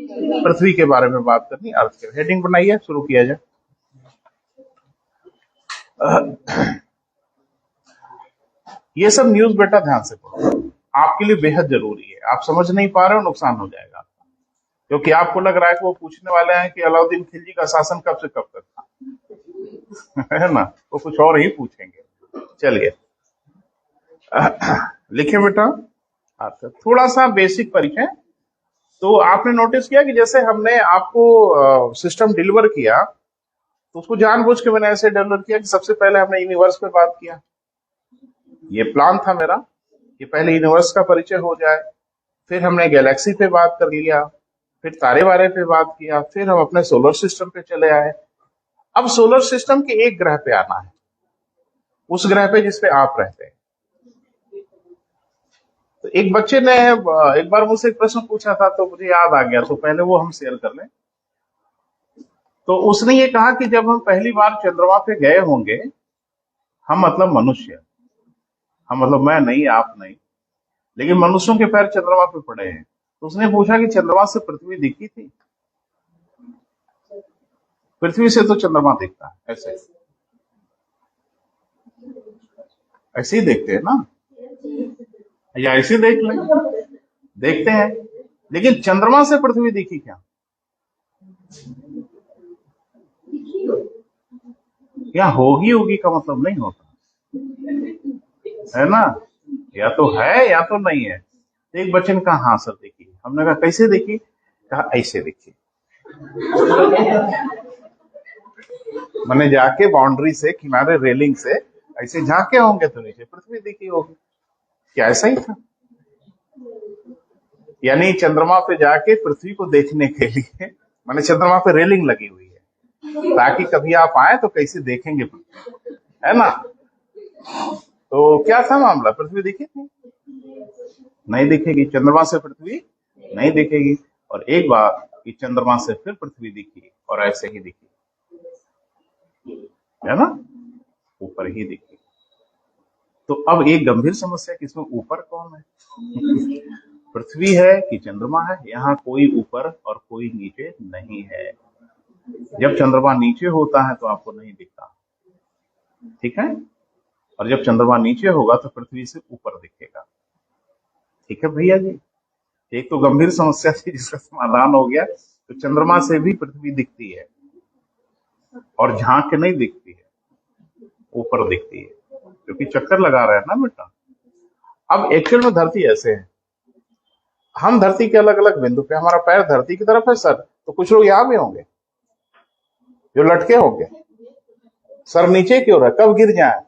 पृथ्वी के बारे में बात करनी, अर्थ के। हेडिंग बनाइए, शुरू किया जाए। ये सब न्यूज बेटा ध्यान से पढ़ो, आपके लिए बेहद जरूरी है। आप समझ नहीं पा रहे हो, नुकसान हो जाएगा, क्योंकि आपको लग रहा है कि वो पूछने वाले हैं कि अलाउद्दीन खिलजी का शासन कब से कब तक था। है ना, वो कुछ और ही पूछेंगे। चलिए लिखे बेटा। आपका थोड़ा सा बेसिक परिचय। तो आपने नोटिस किया कि जैसे हमने आपको सिस्टम डिलीवर किया, तो उसको जानबूझ के मैंने ऐसे डिलीवर किया कि सबसे पहले हमने यूनिवर्स पे बात किया। ये प्लान था मेरा कि पहले यूनिवर्स का परिचय हो जाए, फिर हमने गैलेक्सी पे बात कर लिया, फिर तारे वारे पे बात किया, फिर हम अपने सोलर सिस्टम पे चले आए। अब सोलर सिस्टम के एक ग्रह पे आना है, उस ग्रह पे जिसपे आप रहते हैं। तो एक बच्चे ने एक बार मुझसे एक प्रश्न पूछा था, तो मुझे याद आ गया, तो पहले वो हम शेयर कर लें। तो उसने ये कहा कि जब हम पहली बार चंद्रमा पे गए होंगे, हम मतलब मनुष्य, हम मतलब मैं नहीं, आप नहीं, लेकिन मनुष्यों के पैर चंद्रमा पे पड़े हैं। तो उसने पूछा कि चंद्रमा से पृथ्वी दिखी थी? पृथ्वी से तो चंद्रमा दिखता है, ऐसे ऐसे ही देखते हैं ना, या ऐसे देख लें, देखते हैं। लेकिन चंद्रमा से पृथ्वी दिखी क्या? या होगी होगी का मतलब नहीं होता है ना, या तो है या तो नहीं है। एक बच्चे ने कहा हाँ सर देखी। हमने कहा कैसे देखी? कहा ऐसे देखी। मैंने जाके बाउंड्री से, किनारे रेलिंग से ऐसे झांके होंगे तो नीचे पृथ्वी दिखी होगी। क्या ऐसा ही था? यानी चंद्रमा पे जाके पृथ्वी को देखने के लिए मैंने, चंद्रमा पे रेलिंग लगी हुई है ताकि कभी आप आए तो कैसे देखेंगे पृथ्वी, है ना। तो क्या था मामला, पृथ्वी दिखी थी? नहीं दिखेगी, चंद्रमा से पृथ्वी नहीं दिखेगी। और एक बार कि चंद्रमा से फिर पृथ्वी दिखी, और ऐसे ही दिखी, है ना, ऊपर ही दिखी। तो अब एक गंभीर समस्या कि इसमें ऊपर कौन है? पृथ्वी है कि चंद्रमा है? यहाँ कोई ऊपर और कोई नीचे नहीं है। जब चंद्रमा नीचे होता है तो आपको नहीं दिखता, ठीक है, और जब चंद्रमा नीचे होगा तो पृथ्वी से ऊपर दिखेगा। ठीक है भैया जी, एक तो गंभीर समस्या थी जिसका समाधान हो गया। तो चंद्रमा से भी पृथ्वी दिखती है, और झांक के नहीं दिखती है, ऊपर दिखती है, क्योंकि चक्कर लगा रहा है ना बेटा। अब एक्चुअल में धरती ऐसे है, हम धरती के अलग अलग बिंदु पे, हमारा पैर धरती की तरफ है सर, तो कुछ लोग यहाँ भी होंगे जो लटके होंगे, सर नीचे की ओर है, कब गिर जाए?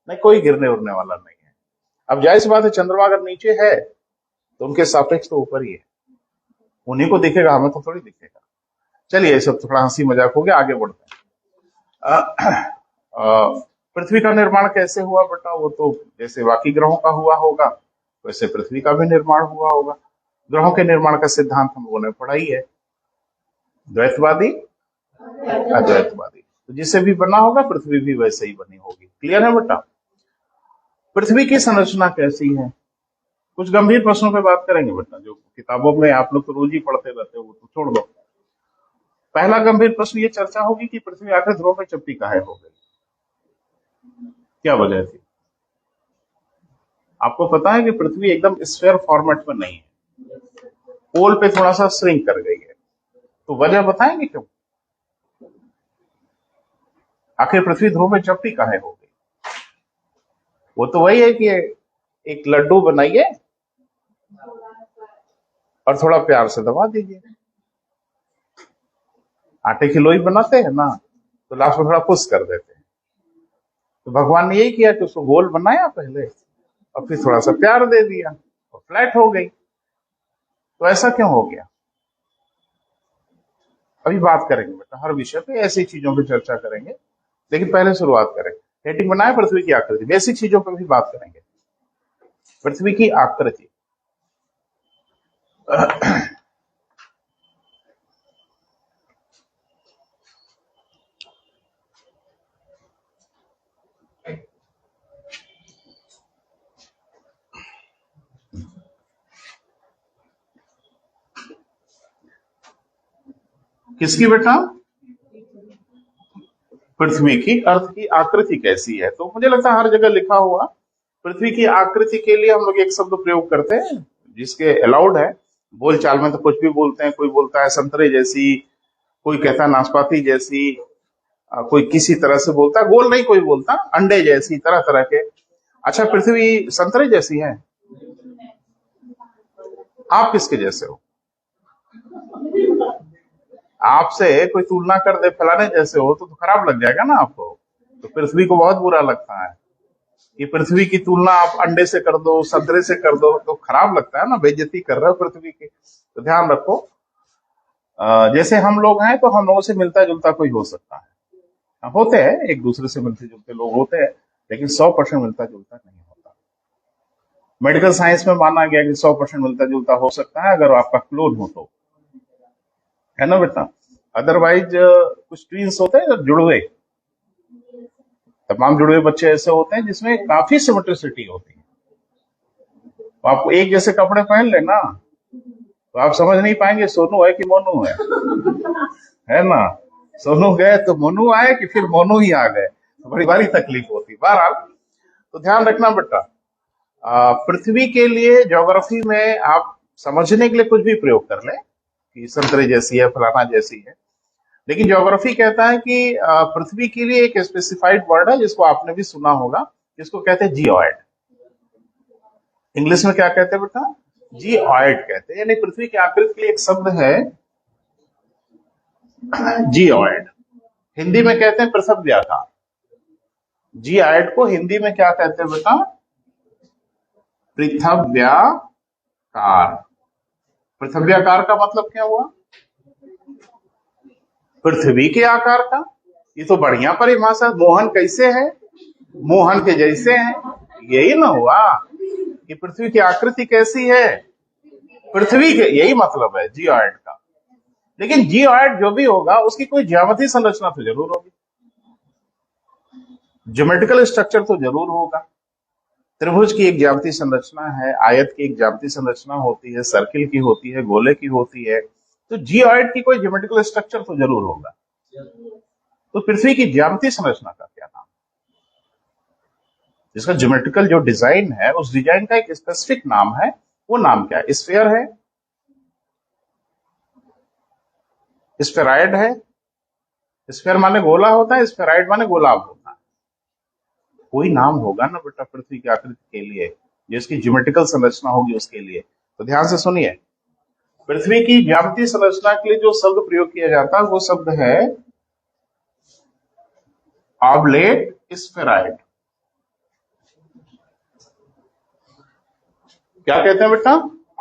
नहीं, कोई गिरने उड़ने वाला नहीं है। अब जाहिर सी बात है, चंद्रमा अगर नीचे है तो उनके सापेक्ष तो ऊपर ही है, उन्हीं को दिखेगा, हमें तो थोड़ी दिखेगा। चलिए ये सब थोड़ा हंसी मजाक हो गया, आगे बढ़ते हैं। पृथ्वी का निर्माण कैसे हुआ बेटा? वो तो जैसे बाकी ग्रहों का हुआ होगा, वैसे पृथ्वी का भी निर्माण हुआ होगा। ग्रहों के निर्माण का सिद्धांत हम लोगों ने पढ़ा ही है, द्वैतवादी अद्वैतवादी। तो जिससे भी बना होगा पृथ्वी भी वैसे ही बनी होगी। क्लियर है बेटा? पृथ्वी की संरचना कैसी है? कुछ गंभीर प्रश्नों पे बात करेंगे बेटा, जो किताबों में आप लोग तो रोज ही पढ़ते रहते हो, वो तो छोड़ दो। पहला गंभीर प्रश्न ये चर्चा होगी कि पृथ्वी आखिर ध्रुव में चपटी काहे हो गई, क्या वजह थी? आपको पता है कि पृथ्वी एकदम स्फीयर फॉर्मेट में नहीं है, पोल पे थोड़ा सा श्रिंक कर गई है। तो वजह बताएंगे क्यों? आखिर पृथ्वी ध्रुव में चपटी काहे हो गई? वो तो वही है कि एक लड्डू बनाइए और थोड़ा प्यार से दबा दीजिए। आटे की लोई बनाते हैं ना, तो लास्ट में थोड़ा पुश कर देते हैं। तो भगवान ने यही किया कि उसको गोल बनाया पहले, और फिर थोड़ा सा प्यार दे दिया, और फ्लैट हो गई। तो ऐसा क्यों हो गया? अभी बात करेंगे बेटा, हर विषय पे ऐसी चीजों पे चर्चा करेंगे, लेकिन पहले शुरुआत करें। हेडिंग बनाए पृथ्वी की आकृति, बेसिक चीजों पर भी बात करेंगे। पृथ्वी की आकृति। किसकी बेटा? पृथ्वी की। अर्थ की आकृति कैसी है? तो मुझे लगता है हर जगह लिखा हुआ। पृथ्वी की आकृति के लिए हम लोग एक शब्द प्रयोग करते हैं जिसके अलाउड है। बोलचाल में तो कुछ भी बोलते हैं, कोई बोलता है संतरे जैसी, कोई कहता है नाशपाती जैसी, कोई किसी तरह से बोलता है, गोल नहीं कोई बोलता, अंडे जैसी, तरह तरह के। अच्छा, पृथ्वी संतरे जैसी है? आप किसके जैसे हो? आपसे कोई तुलना कर दे फलाने जैसे हो तो खराब लग जाएगा ना आपको। तो पृथ्वी को बहुत बुरा लगता है कि पृथ्वी की तुलना आप अंडे से कर दो, संतरे से कर दो, तो खराब लगता है ना, बेइज्जती कर रहे हो पृथ्वी की। तो ध्यान रखो, जैसे हम लोग हैं तो हम लोगों से मिलता जुलता कोई हो सकता है, होते हैं एक दूसरे से मिलते जुलते लोग होते हैं, लेकिन 100% मिलता जुलता नहीं होता। मेडिकल साइंस में माना गया कि 100% मिलता जुलता हो सकता है अगर आपका क्लोन हो तो, है ना बेटा? अदरवाइज कुछ ट्विंस होते हैं जुड़वे, तमाम जुड़वे बच्चे ऐसे होते हैं जिसमें काफी सिमेट्रिसिटी होती है। तो आपको एक जैसे कपड़े पहन लेना तो आप समझ नहीं पाएंगे सोनू है कि मोनू है ना? सोनू गए तो मोनू आए कि फिर मोनू ही आ गए, तो बड़ी भारी तकलीफ होती। बहरहाल, तो ध्यान रखना बेटा, पृथ्वी के लिए ज्योग्राफी में आप समझने के लिए कुछ भी प्रयोग कर ले कि संतरे जैसी है, फलाना जैसी है, लेकिन ज्योग्राफी कहता है कि पृथ्वी के लिए एक स्पेसिफाइड वर्ड है जिसको आपने भी सुना होगा, जिसको कहते हैं जियोइड। इंग्लिश में क्या कहते हैं बेटा? जियोइड कहते हैं। यानी पृथ्वी की आकृति के लिए एक शब्द है जियोइड। हिंदी में कहते हैं पृथव्याकार। जियोइड को हिंदी में क्या कहते हैं बेटा? पृथव्याकार। पृथव्याकार का मतलब क्या हुआ? पृथ्वी के आकार का। ये तो बढ़िया परिभाषा। मोहन कैसे है? मोहन के जैसे है, यही ना हुआ कि पृथ्वी की आकृति कैसी है? पृथ्वी के, यही मतलब है जियोइड का। लेकिन जियोइड जो भी होगा उसकी कोई ज्यामितीय संरचना तो जरूर होगी, ज्योमेट्रिकल स्ट्रक्चर तो जरूर होगा। त्रिभुज की एक ज्यामितीय संरचना है, आयत की एक ज्यामितीय संरचना होती है, सर्किल की होती है, गोले की होती है। तो जियोइड की कोई ज्योमेट्रिकल स्ट्रक्चर तो जरूर होगा। तो पृथ्वी की ज्यामितीय संरचना का क्या नाम? जिसका ज्योमेट्रिकल जो डिजाइन है उस डिजाइन का एक स्पेसिफिक नाम है, वो नाम क्या है? स्फीयर है, स्फेराइड है। स्फीयर माने गोला होता है, स्फेराइड माने गोलाभ होता है। कोई नाम होगा ना बेटा पृथ्वी की आकृति के लिए, जिसकी ज्योमेट्रिकल संरचना होगी उसके लिए। तो ध्यान से सुनिए, पृथ्वी की ज्यामितीय संरचना के लिए जो शब्द प्रयोग किया जाता है वो शब्द है ऑब्लेट स्फेराइड। क्या कहते हैं बेटा?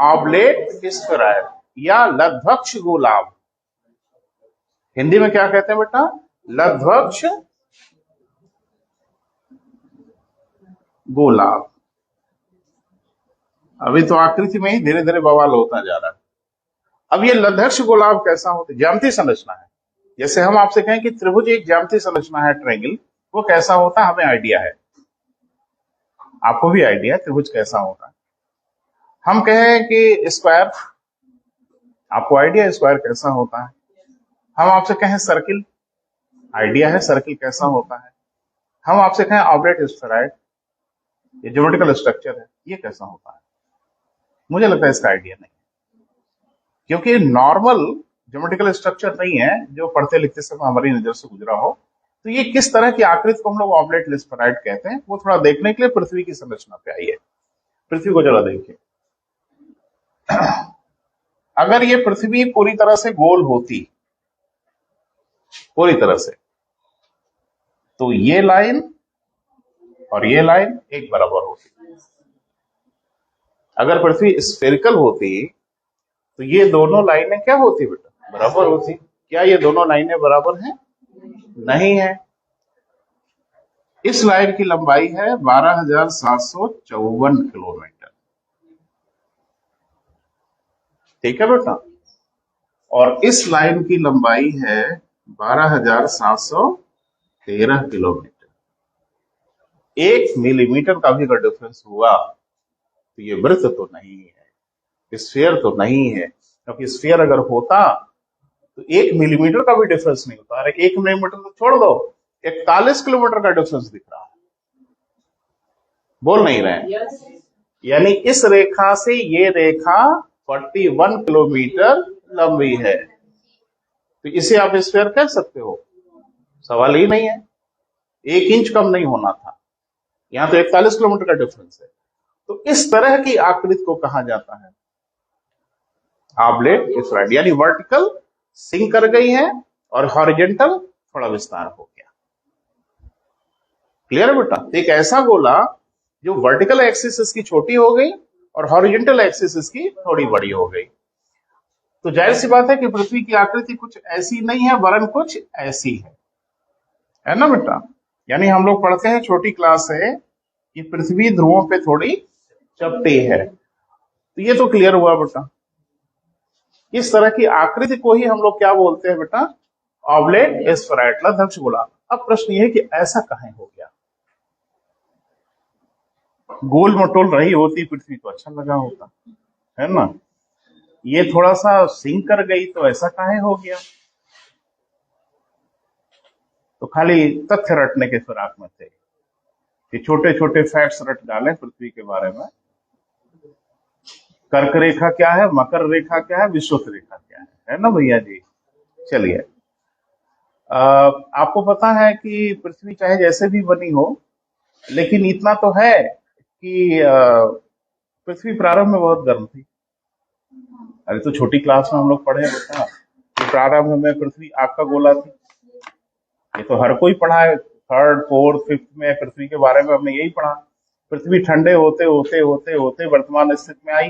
ऑब्लेट स्फेराइड या लब्धक्ष गोलाभ। हिंदी में क्या कहते हैं बेटा? लब्धक्ष गोलाभ। अभी तो आकृति में ही धीरे धीरे बवाल होता जा रहा है। अब ये लब्धक्ष गोलाभ कैसा होता है? ज्यामितीय संरचना है। जैसे हम आपसे कहें कि त्रिभुज एक ज्यामितीय संरचना है, ट्रायंगल, वो कैसा होता है हमें आइडिया है, आपको भी आइडिया है त्रिभुज कैसा होता है। हम कहें कि स्क्वायर, आपको आइडिया है स्क्वायर कैसा होता है। हम आपसे कहें सर्किल, आइडिया है सर्किल कैसा होता है। हम आपसे कहें ऑब्लेट स्फेराइड, ये ज्योमेट्रिकल स्ट्रक्चर है, ये कैसा होता है। मुझे लगता है इसका आइडिया नहीं, क्योंकि नॉर्मल ज्योमेट्रिकल स्ट्रक्चर नहीं है जो पढ़ते लिखते समय हमारी नजर से गुजरा हो। तो ये किस तरह की आकृति को हम लोग ऑब्लेट स्फेराइड कहते हैं, वो थोड़ा देखने के लिए पृथ्वी की संरचना पे आइए। पृथ्वी को जरा देखिए। अगर ये पृथ्वी पूरी तरह से गोल होती, पूरी तरह से, तो ये लाइन और ये लाइन एक बराबर होती। अगर पृथ्वी स्फेरिकल होती तो ये दोनों लाइनें क्या होती बेटा? बराबर होती। क्या ये दोनों लाइनें बराबर हैं? नहीं है। इस लाइन की लंबाई है 12,754 किलोमीटर, ठीक है बेटा, और इस लाइन की लंबाई है 12,713 किलोमीटर। 1 मिलीमीटर का भी अगर डिफरेंस हुआ तो ये वृत्त तो नहीं है, स्फीयर तो नहीं है। क्योंकि स्फीयर अगर होता तो 1 मिलीमीटर का भी डिफरेंस नहीं होता। अरे 1 मिलीमीटर तो छोड़ दो, 41 किलोमीटर का डिफरेंस दिख रहा है। बोल नहीं रहे हैं? यानी इस रेखा से ये रेखा 41 किलोमीटर लंबी है। तो इसे आप स्फीयर कह सकते हो? सवाल ही नहीं है। 1 इंच कम नहीं होना था, यहां तो 41 किलोमीटर का डिफरेंस है। तो इस तरह की आकृति को कहा जाता है ऑब्लेट स्फेरॉइड, यानी वर्टिकल सिंक कर गई है और हॉरिजेंटल थोड़ा विस्तार हो गया। क्लियर है बेटा? तो एक ऐसा गोला जो वर्टिकल एक्सिस इसकी छोटी हो गई और हॉरिजेंटल एक्सिस इसकी थोड़ी बड़ी हो गई। तो जाहिर सी बात है कि पृथ्वी की आकृति कुछ ऐसी नहीं है, वरन कुछ ऐसी है ना बेटा? यानी हम लोग पढ़ते हैं छोटी क्लास से कि पृथ्वी ध्रुवों पे थोड़ी चपटी है। तो ये तो क्लियर हुआ बेटा। इस तरह की आकृति को ही हम लोग क्या बोलते हैं बेटा? ऑब्लेट स्फेरॉइड, लधक्ष गोला। अब प्रश्न ये है कि ऐसा कहां हो गया? गोल मटोल रही होती पृथ्वी तो अच्छा लगा होता, है ना? ये थोड़ा सा सिंक कर गई तो ऐसा काहे हो गया? तो खाली तथ्य रटने के फिराक में थे कि छोटे छोटे फैक्ट्स रट डालें पृथ्वी के बारे में। कर्क रेखा क्या है, मकर रेखा क्या है, विषुवत रेखा क्या है ना भैया जी? चलिए, आपको पता है कि पृथ्वी चाहे जैसे भी बनी हो, लेकिन इतना तो है कि पृथ्वी प्रारंभ में बहुत गर्म थी। अरे तो छोटी क्लास में हम लोग पढ़े बेटा कि प्रारंभ में पृथ्वी आग का गोला थी। ये तो हर कोई पढ़ा है, 3rd 4th 5th में पृथ्वी के बारे में हमने यही पढ़ा। पृथ्वी ठंडे होते होते होते होते वर्तमान स्थिति में आई।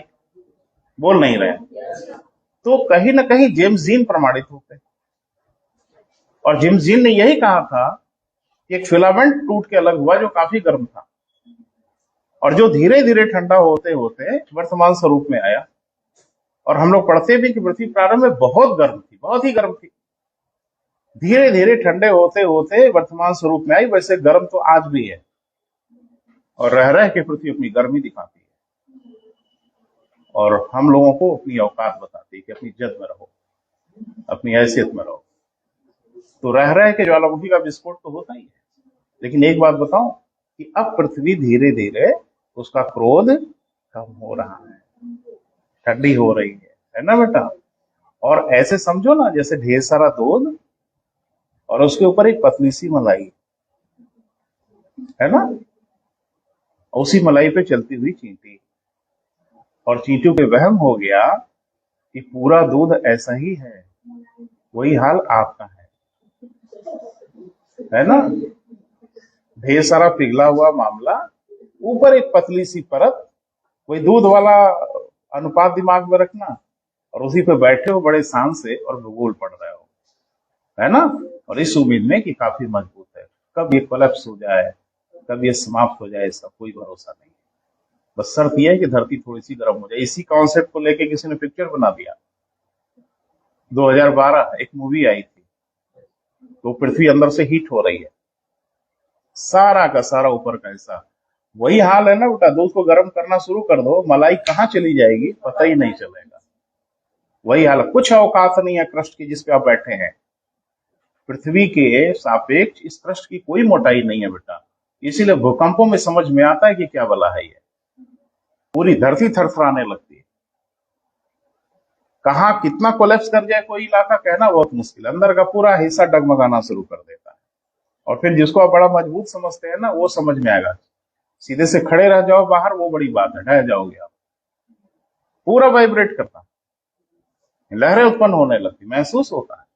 बोल नहीं रहे? तो कहीं ना कहीं जेम्स जीन प्रमाणित होते, और जेम्स जीन ने यही कहा था कि एक फिलामेंट टूट के अलग हुआ जो काफी गर्म था और जो धीरे धीरे ठंडा होते होते वर्तमान स्वरूप में आया। और हम लोग पढ़ते भी कि पृथ्वी प्रारंभ में बहुत गर्म थी, बहुत ही गर्म थी, धीरे धीरे ठंडे होते होते वर्तमान स्वरूप में आई। वैसे गर्म तो आज भी है और रह रह के पृथ्वी अपनी गर्मी दिखाती है और हम लोगों को अपनी औकात बताती है कि अपनी इज्जत में रहो, अपनी हैसियत में रहो। तो रह रह के ज्वालामुखी का विस्फोट तो होता ही है। लेकिन एक बात बताऊं कि अब पृथ्वी धीरे धीरे उसका क्रोध कम हो रहा है, ठंडी हो रही है ना बेटा? और ऐसे समझो ना जैसे ढेर सारा दूध और उसके ऊपर एक पतली सी मलाई, है ना? उसी मलाई पे चलती हुई चींटी, और चींटियों पे वहम हो गया कि पूरा दूध ऐसा ही है। वही हाल आपका है ना? ढेर सारा पिघला हुआ मामला, ऊपर एक पतली सी परत, वही दूध वाला अनुपात दिमाग में रखना, और उसी पे बैठे हो बड़े शान से और भूगोल पढ़ रहे हो, है ना? और इस उम्मीद में कि काफी मजबूत है, कब ये कोलैप्स हो जाए, कब ये समाप्त हो जाए, इसका कोई भरोसा नहीं है। बस शर्त यह है कि धरती थोड़ी सी गर्म हो जाए। इसी कॉन्सेप्ट को लेके किसी ने पिक्चर बना दिया। 2012 एक मूवी आई थी, तो पृथ्वी अंदर से हीट हो रही है, सारा का सारा ऊपर का हिस्सा। वही हाल है ना बेटा, दूध को गर्म करना शुरू कर दो, मलाई कहाँ चली जाएगी पता ही नहीं चलेगा। वही हाल, कुछ औकात नहीं है क्रस्ट की जिसपे आप बैठे हैं। पृथ्वी के सापेक्ष इस क्रस्ट की कोई मोटाई नहीं है बेटा, इसीलिए भूकंपों में समझ में आता है कि क्या बला है ये। पूरी धरती थरथराने लगती है। कहाँ कितना कोलैप्स कर जाए कोई इलाका कहना बहुत मुश्किल है। अंदर का पूरा हिस्सा डगमगाना शुरू कर देता है, और फिर जिसको आप बड़ा मजबूत समझते हैं ना, वो समझ में आएगा। सीधे से खड़े रह जाओ बाहर, वो बड़ी बात है, ढह जाओगे आप। पूरा वाइब्रेट करता, लहरें उत्पन्न होने लगती, महसूस होता है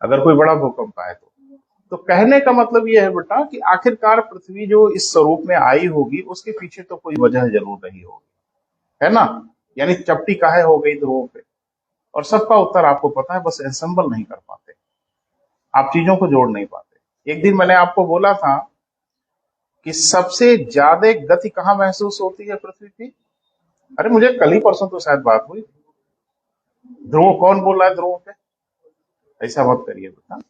अगर कोई बड़ा भूकंप आए तो कहने का मतलब यह है बेटा कि आखिरकार पृथ्वी जो इस स्वरूप में आई होगी उसके पीछे तो कोई वजह जरूर रही होगी, है ना? यानी चपटी काहे हो गई ध्रुवों पे, और सबका उत्तर आपको पता है, बस एसेंबल नहीं कर पाते, आप चीजों को जोड़ नहीं पाते। एक दिन मैंने आपको बोला था कि सबसे ज्यादा गति कहाँ महसूस होती है पृथ्वी की? अरे मुझे कल ही परसों तो शायद बात हुई। ध्रुव कौन बोल रहा है ध्रुवों पे? ऐसा मत करिए बेटा,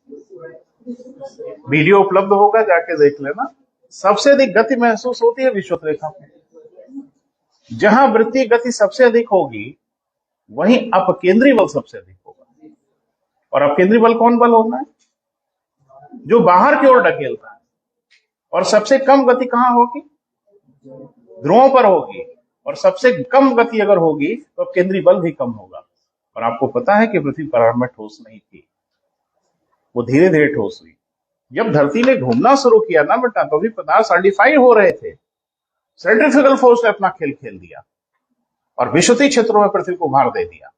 वीडियो उपलब्ध होगा, जाके देख लेना। सबसे अधिक गति महसूस होती है विषुवत रेखा पे। जहां वृत्तीय गति सबसे अधिक होगी वहीं अपकेंद्री बल सबसे अधिक होगा। और अपकेंद्री बल कौन बल होता है? जो बाहर की ओर ढकेलता है। और सबसे कम गति कहां होगी? ध्रुवों पर होगी। और सबसे कम गति अगर होगी तो अपकेंद्री बल भी कम होगा। और आपको पता है कि पृथ्वी प्रारंभ में ठोस नहीं थी, वो धीरे धीरे ठोस हुई। जब धरती ने घूमना शुरू किया ना बेटा, तो भी पदार्थ सॉलिडिफाई हो रहे थे। सेंट्रीफ्यूगल फोर्स ने अपना खेल खेल दिया और विषुवतीय क्षेत्रों में पृथ्वी को भार दे दिया,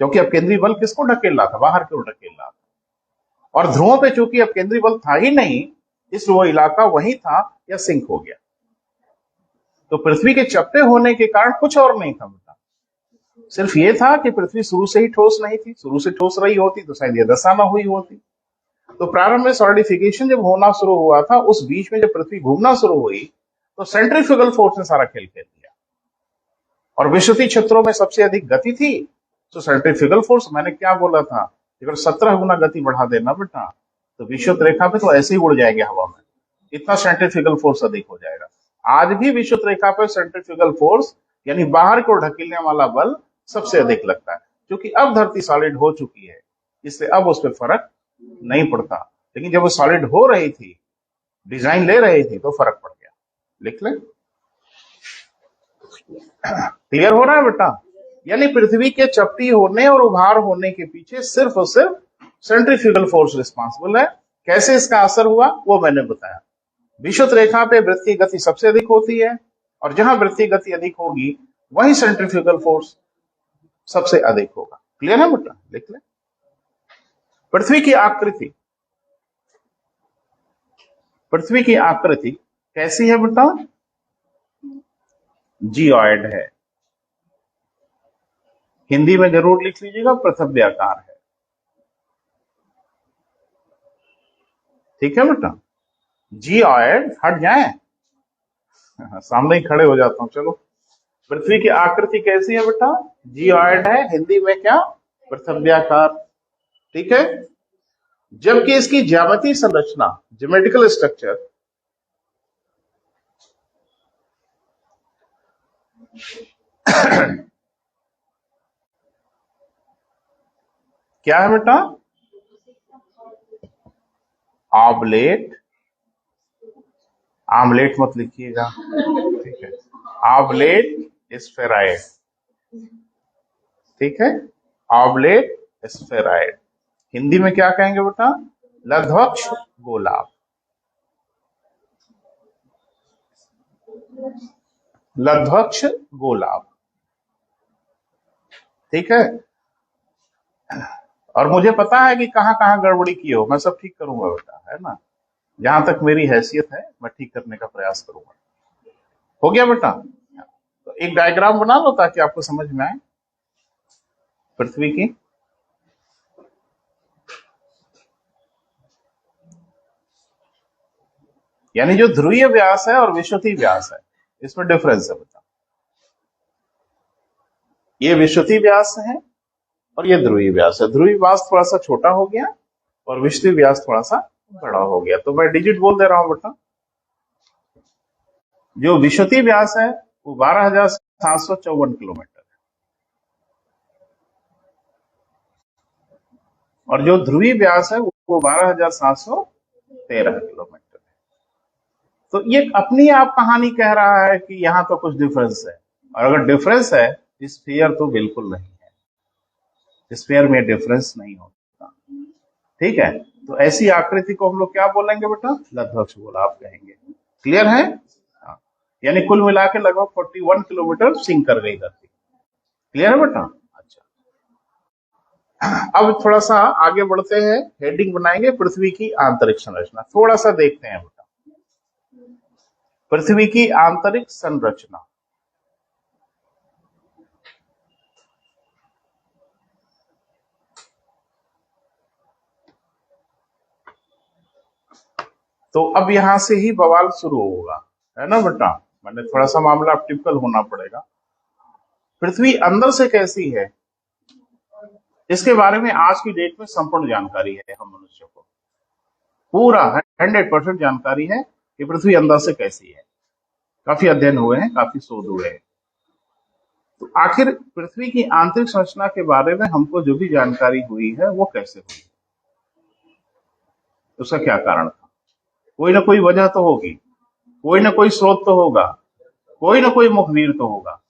क्योंकि अपकेंद्री बल किसको ढकेल रहा था? बाहर की ओर ढकेल रहा था। और ध्रुवों पे चूंकि अपकेंद्री बल था ही नहीं, इसलिए वो इलाका वही था या सिंक हो गया। तो पृथ्वी के चपटे होने के कारण कुछ और नहीं था बेटा, सिर्फ ये था कि पृथ्वी शुरू से ही ठोस नहीं थी। शुरू से ठोस रही होती तो शायद ये दशा ना हुई होती। तो प्रारंभ में सॉलिडिफिकेशन जब होना शुरू हुआ था, उस बीच में जब पृथ्वी घूमना शुरू हुई तो सेंट्रीफ्यूगल फोर्स ने सारा खेल खेल दिया। और विषुवतीय क्षेत्रों में सबसे अधिक गति थी, तो सेंट्रीफ्यूगल फोर्स, मैंने क्या बोला था, अगर 17 गुना गति बढ़ा देना बेटा तो विषुवत रेखा पे तो ऐसे ही उड़ जाएगी हवा में, इतना सेंट्रीफ्यूगल फोर्स अधिक हो जाएगा। आज भी विषुवत रेखा पे सेंट्रीफ्यूगल फोर्स यानी बाहर को ढकेलने वाला बल सबसे अधिक लगता है। क्योंकि अब धरती सॉलिड हो चुकी है, इसलिए अब उस पर फर्क नहीं पड़ता। लेकिन जब वो सॉलिड हो रही थी, डिजाइन ले रही थी, तो फर्क पड़ गया। लिख ले। क्लियर हो रहा है बेटा? यानी पृथ्वी के चपटी होने और उभार होने के पीछे सिर्फ और सिर्फ सेंट्रीफ्यूगल फोर्स रिस्पॉन्सिबल है। कैसे इसका असर हुआ वो मैंने बताया। विषुवत रेखा पे वृत्तीय गति सबसे अधिक होती है, और जहां वृत्तीय गति अधिक होगी वहीं सेंट्रीफ्यूगल फोर्स सबसे अधिक होगा। क्लियर है बेटा? लिख ले। पृथ्वी की आकृति, पृथ्वी की आकृति कैसी है बेटा? जियोइड है। हिंदी में जरूर लिख लीजिएगा, पृथ्व्याकार है। ठीक है बेटा? जियोइड, हट जाए, सामने ही खड़े हो जाता हूं। चलो, पृथ्वी की आकृति कैसी है बेटा? जियोइड है। हिंदी में क्या? पृथ्व्याकार। ठीक है? जबकि इसकी ज्यामितीय संरचना, ज्योमेट्रिकल स्ट्रक्चर, क्या है बेटा? ऑबलेट। आमलेट मत लिखिएगा, ठीक है? ऑबलेट स्फेराइड। ठीक है? ऑबलेट स्फेराइड। हिंदी में क्या कहेंगे बेटा? लघ्वक्ष गोलाभ। लघ्वक्ष गोलाभ। ठीक है? और मुझे पता है कि कहां कहां गड़बड़ी की हो, मैं सब ठीक करूंगा बेटा, है ना? जहां तक मेरी हैसियत है मैं ठीक करने का प्रयास करूंगा। हो गया बेटा? तो एक डायग्राम बना लो ताकि आपको समझ में आए पृथ्वी की। यानी जो ध्रुवीय व्यास है और विषुवतीय व्यास है, इसमें डिफरेंस है बेटा। ये विषुवतीय व्यास है और ये ध्रुवीय व्यास है। ध्रुवीय व्यास थोड़ा सा छोटा हो गया और विषुवतीय व्यास थोड़ा सा बड़ा हो गया। तो मैं डिजिट बोल दे रहा हूं बेटा। जो विषुवतीय व्यास है वो 12,754 किलोमीटर है, और जो ध्रुवीय व्यास है वो 12,713 किलोमीटर है। तो ये अपनी आप कहानी कह रहा है कि यहां तो कुछ डिफरेंस है, और अगर डिफरेंस है, स्फीयर तो बिल्कुल नहीं है। स्फीयर में डिफरेंस नहीं होता। ठीक है? तो ऐसी आकृति को हम लोग क्या बोलेंगे बेटा? लघ्वक्ष गोलाभ कहेंगे। क्लियर है? हाँ। यानी कुल मिला के लगभग 41 किलोमीटर सिंक कर गई धरती। क्लियर है बेटा? अच्छा, अब थोड़ा सा आगे बढ़ते हैं, हेडिंग बनाएंगे पृथ्वी की आंतरिक संरचना। थोड़ा सा देखते हैं बेटा पृथ्वी की आंतरिक संरचना। तो अब यहां से ही बवाल शुरू होगा, है ना बेटा? मैंने थोड़ा सा मामला अब टिपिकल होना पड़ेगा। पृथ्वी अंदर से कैसी है, इसके बारे में आज की डेट में संपूर्ण जानकारी है हम मनुष्य को। पूरा 100% जानकारी है कि पृथ्वी अंदर से कैसी है। काफी अध्ययन हुए हैं, काफी शोध हुए हैं। तो आखिर पृथ्वी की आंतरिक संरचना के बारे में हमको जो भी जानकारी हुई है वो कैसे हुई, उसका क्या कारण था? कोई ना कोई वजह तो होगी, कोई ना कोई स्रोत तो होगा, कोई ना कोई मुखबिर तो होगा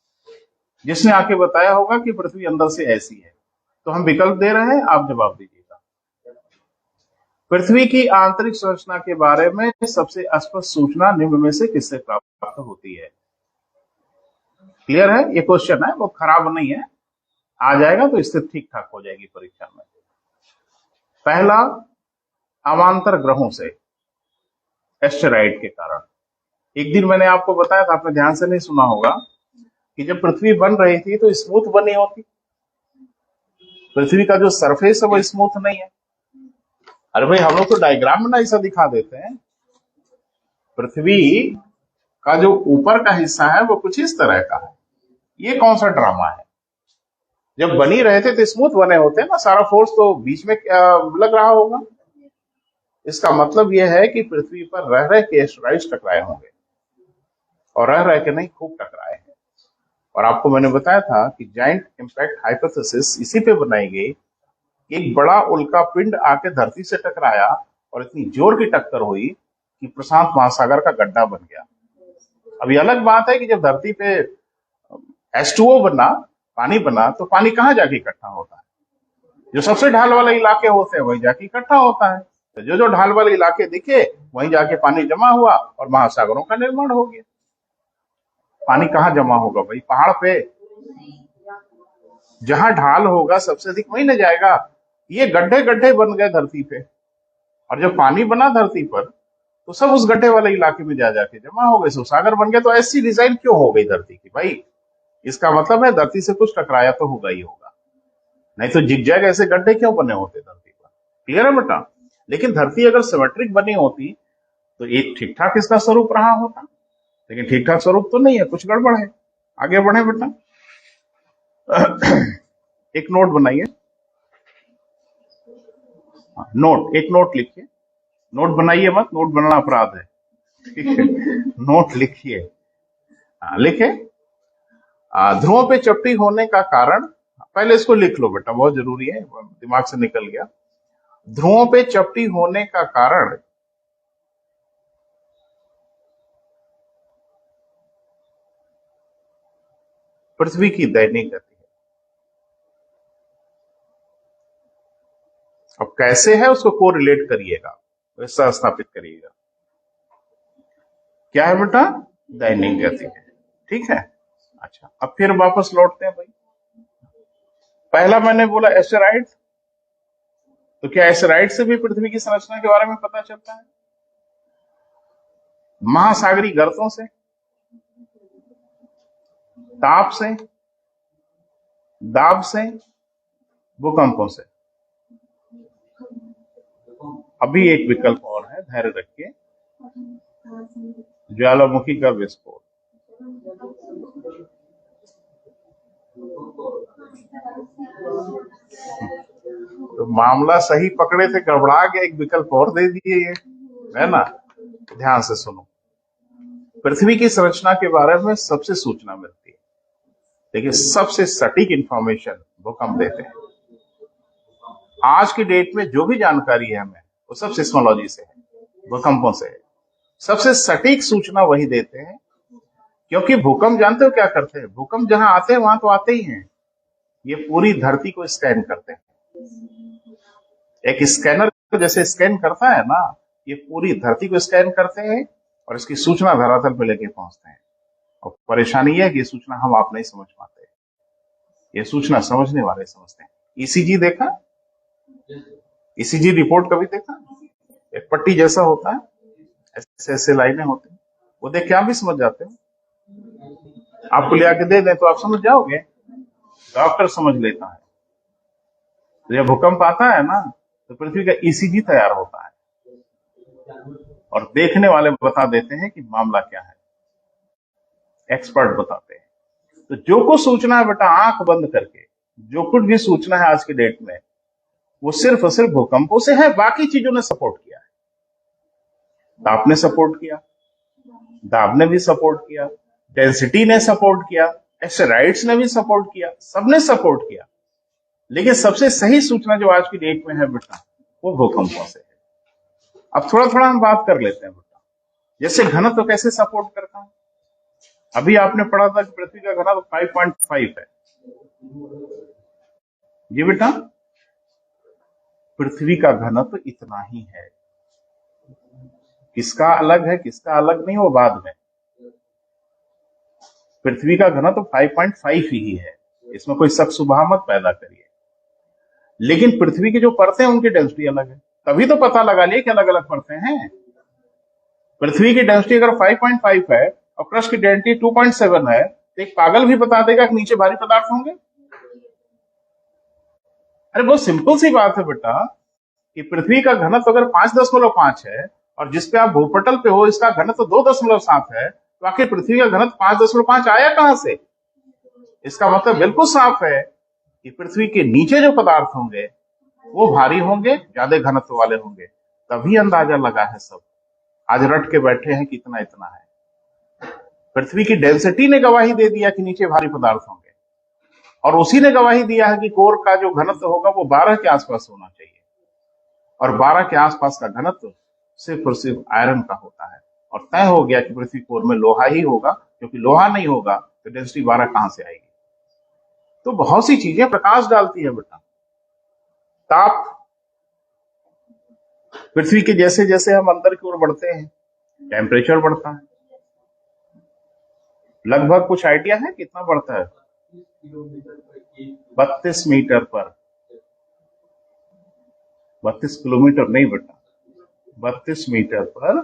जिसने आके बताया होगा कि पृथ्वी अंदर से ऐसी है। तो हम विकल्प दे रहे हैं, आप जवाब दीजिएगा। पृथ्वी की आंतरिक संरचना के बारे में सबसे स्पष्ट सूचना निम्न में से किससे प्राप्त होती है? क्लियर है? ये क्वेश्चन है, वो खराब नहीं है, आ जाएगा तो इससे ठीक ठाक हो जाएगी परीक्षा में। पहला, अवांतर ग्रहों से, एस्टेरॉइड के कारण। एक दिन मैंने आपको बताया था, आपने ध्यान से नहीं सुना होगा, कि जब पृथ्वी बन रही थी तो स्मूथ बनी होती, पृथ्वी का जो सरफेस है वो स्मूथ नहीं है। अरे भाई, हम लोग तो डायग्राम में ना ऐसा दिखा देते हैं, पृथ्वी का जो ऊपर का हिस्सा है वो कुछ इस तरह का है। ये कौन सा ड्रामा है? जब बनी रहे थे तो स्मूथ बने होते हैं ना, सारा फोर्स तो बीच में लग रहा होगा। इसका मतलब यह है कि पृथ्वी पर रह रहे के एस्टेरॉइड्स टकराए होंगे, और रह रहे के नहीं, खूब टकराए हैं। और आपको मैंने बताया था कि जाइंट इंपैक्ट हाइपोथेसिस इसी पे बनाई गई। एक बड़ा उल्का पिंड आके धरती से टकराया और इतनी जोर की टक्कर हुई कि प्रशांत महासागर का गड्ढा बन गया। अभी अलग बात है कि जब धरती पे H2O बना, पानी बना, तो पानी कहाँ जाके इकट्ठा होता है? जो सबसे ढाल वाले इलाके होते हैं वहीं जाके इकट्ठा होता है। तो जो जो ढाल वाले इलाके दिखे वहीं जाके पानी जमा हुआ और महासागरों का निर्माण हो गया। पानी कहाँ जमा होगा भाई? पहाड़ पे। जहां ढाल होगा सबसे अधिक वहीं न जाएगा। ये गड्ढे गड्ढे बन गए धरती पे, और जब पानी बना धरती पर तो सब उस गड्ढे वाले इलाके में जा जाके जमा हो गए, सागर बन गए। तो ऐसी डिजाइन क्यों हो गई धरती की भाई? इसका मतलब है धरती से कुछ टकराया तो होगा ही होगा, नहीं तो जिगजैग ऐसे गड्ढे क्यों बने होते धरती पर? क्लियर है बेटा? लेकिन धरती अगर सिमेट्रिक बनी होती तो एक ठीक ठाक इसका स्वरूप रहा होता, लेकिन ठीक ठाक स्वरूप तो नहीं है, कुछ गड़बड़ है। आगे बढ़े बेटा। एक नोट बनाइए, नोट, एक नोट लिखिए। नोट बनाइए मत, नोट बनाना अपराध है, ठीक है? नोट लिखिए। लिखे। ध्रुवों पे चपटी होने का कारण, पहले इसको लिख लो बेटा, बहुत जरूरी है, दिमाग से निकल गया। ध्रुवों पे चपटी होने का कारण पृथ्वी की दैनिक गति है। अब कैसे है उसको कोरिलेट करिएगा, वैसा स्थापित करिएगा। क्या है बेटा? दैनिक गति है, ठीक है। अच्छा, अब फिर वापस लौटते हैं भाई। पहला मैंने बोला एस्टेरॉइड, तो क्या एस्टेरॉइड से भी पृथ्वी की संरचना के बारे में पता चलता है? महासागरीय गर्तों से, ताप से, दाब से, भूकंपों से। अभी एक विकल्प और है, धैर्य रखिए, ज्वालामुखी का विस्फोट। तो मामला सही पकड़े थे, गड़बड़ा के एक विकल्प और दे दिए, ये है ना? ध्यान से सुनो। पृथ्वी की संरचना के बारे में सबसे सूचना मिलती है, लेकिन सबसे सटीक इंफॉर्मेशन भूकंप देते हैं। आज की डेट में जो भी जानकारी है हमें, वो सब सिस्मोलॉजी से है, भूकंपों से है। सबसे सटीक सूचना वही देते हैं, क्योंकि भूकंप जानते हो क्या करते हैं? भूकंप जहां आते हैं वहां तो आते ही हैं, ये पूरी धरती को स्कैन करते हैं। एक स्कैनर जैसे स्कैन करता है ना, ये पूरी धरती को स्कैन करते हैं और इसकी सूचना धरातल पे लेके पहुंचते हैं। और परेशानी यह है कि ये सूचना हम आप नहीं समझ पाते, ये सूचना समझने वाले समझते हैं। ईसीजी देखा? ईसीजी रिपोर्ट कभी देखा? एक पट्टी जैसा होता है, ऐसे ऐसे लाइनें होती हैं, वो देख के आप भी समझ जाते हो। आपको ले आके दे दें तो आप समझ जाओगे, डॉक्टर समझ लेता है। तो जब भूकंप आता है ना, तो पृथ्वी का ईसीजी तैयार होता है और देखने वाले बता देते हैं कि मामला क्या है, एक्सपर्ट बताते हैं। तो जो कुछ सूचना है बेटा, आंख बंद करके जो कुछ भी सूचना है आज की डेट में, वो सिर्फ और सिर्फ भूकंपों से है। बाकी चीजों ने सपोर्ट किया है, ताप ने सपोर्ट किया, दाब ने भी सपोर्ट किया, डेंसिटी ने सपोर्ट किया, एस्टेरॉइड्स ने भी सपोर्ट किया, सबने सपोर्ट किया, लेकिन सबसे सही सूचना जो आज की डेट में है बेटा वो भूकंपों से है। अब थोड़ा थोड़ा हम बात कर लेते हैं बेटा। जैसे घनत्व तो कैसे सपोर्ट करता है? अभी आपने पढ़ा था कि पृथ्वी का घनत्व 5.5 है। जी बेटा, पृथ्वी का घनत्व इतना ही है। किसका अलग है किसका अलग नहीं वो बाद में। पृथ्वी का घनत्व 5.5 ही है, इसमें कोई शक शुबा मत पैदा करिए। लेकिन पृथ्वी की जो परतें हैं उनकी डेंसिटी अलग है, तभी तो पता लगा लिए कि अलग अलग परतें हैं। पृथ्वी की डेंसिटी अगर 5.5 है और क्रस्ट की डेंसिटी 2.7 है तो एक पागल भी बता देगा कि नीचे भारी पदार्थ होंगे। अरे बहुत सिंपल सी बात है बेटा कि पृथ्वी का घनत्व अगर 5.5 है और जिसपे आप भूपटल पे हो इसका घनत्व 2.7 है, तो आखिर पृथ्वी का घनत्व 5.5 आया कहां से? इसका मतलब बिल्कुल साफ है कि पृथ्वी के नीचे जो पदार्थ होंगे वो भारी होंगे, ज्यादा घनत्व वाले होंगे। तभी अंदाजा लगा है सब, आज रट के बैठे हैं कि इतना इतना है। पृथ्वी की डेंसिटी ने गवाही दे दिया कि नीचे भारी पदार्थ होंगे, और उसी ने गवाही दिया है कि कोर का जो घनत्व होगा वो 12 के आसपास होना चाहिए, और 12 के आसपास का घनत्व सिर्फ और सिर्फ आयरन का होता है। और तय हो गया कि पृथ्वी कोर में लोहा ही होगा, क्योंकि लोहा नहीं होगा तो डेंसिटी 12 कहां से आएगी? तो बहुत सी चीजें प्रकाश डालती है बेटा। ताप, पृथ्वी के जैसे जैसे हम अंदर की ओर बढ़ते हैं टेम्परेचर बढ़ता है। लगभग कुछ आइडिया है कितना बढ़ता है? 32 मीटर पर, 32 किलोमीटर नहीं बेटा, 32 मीटर पर।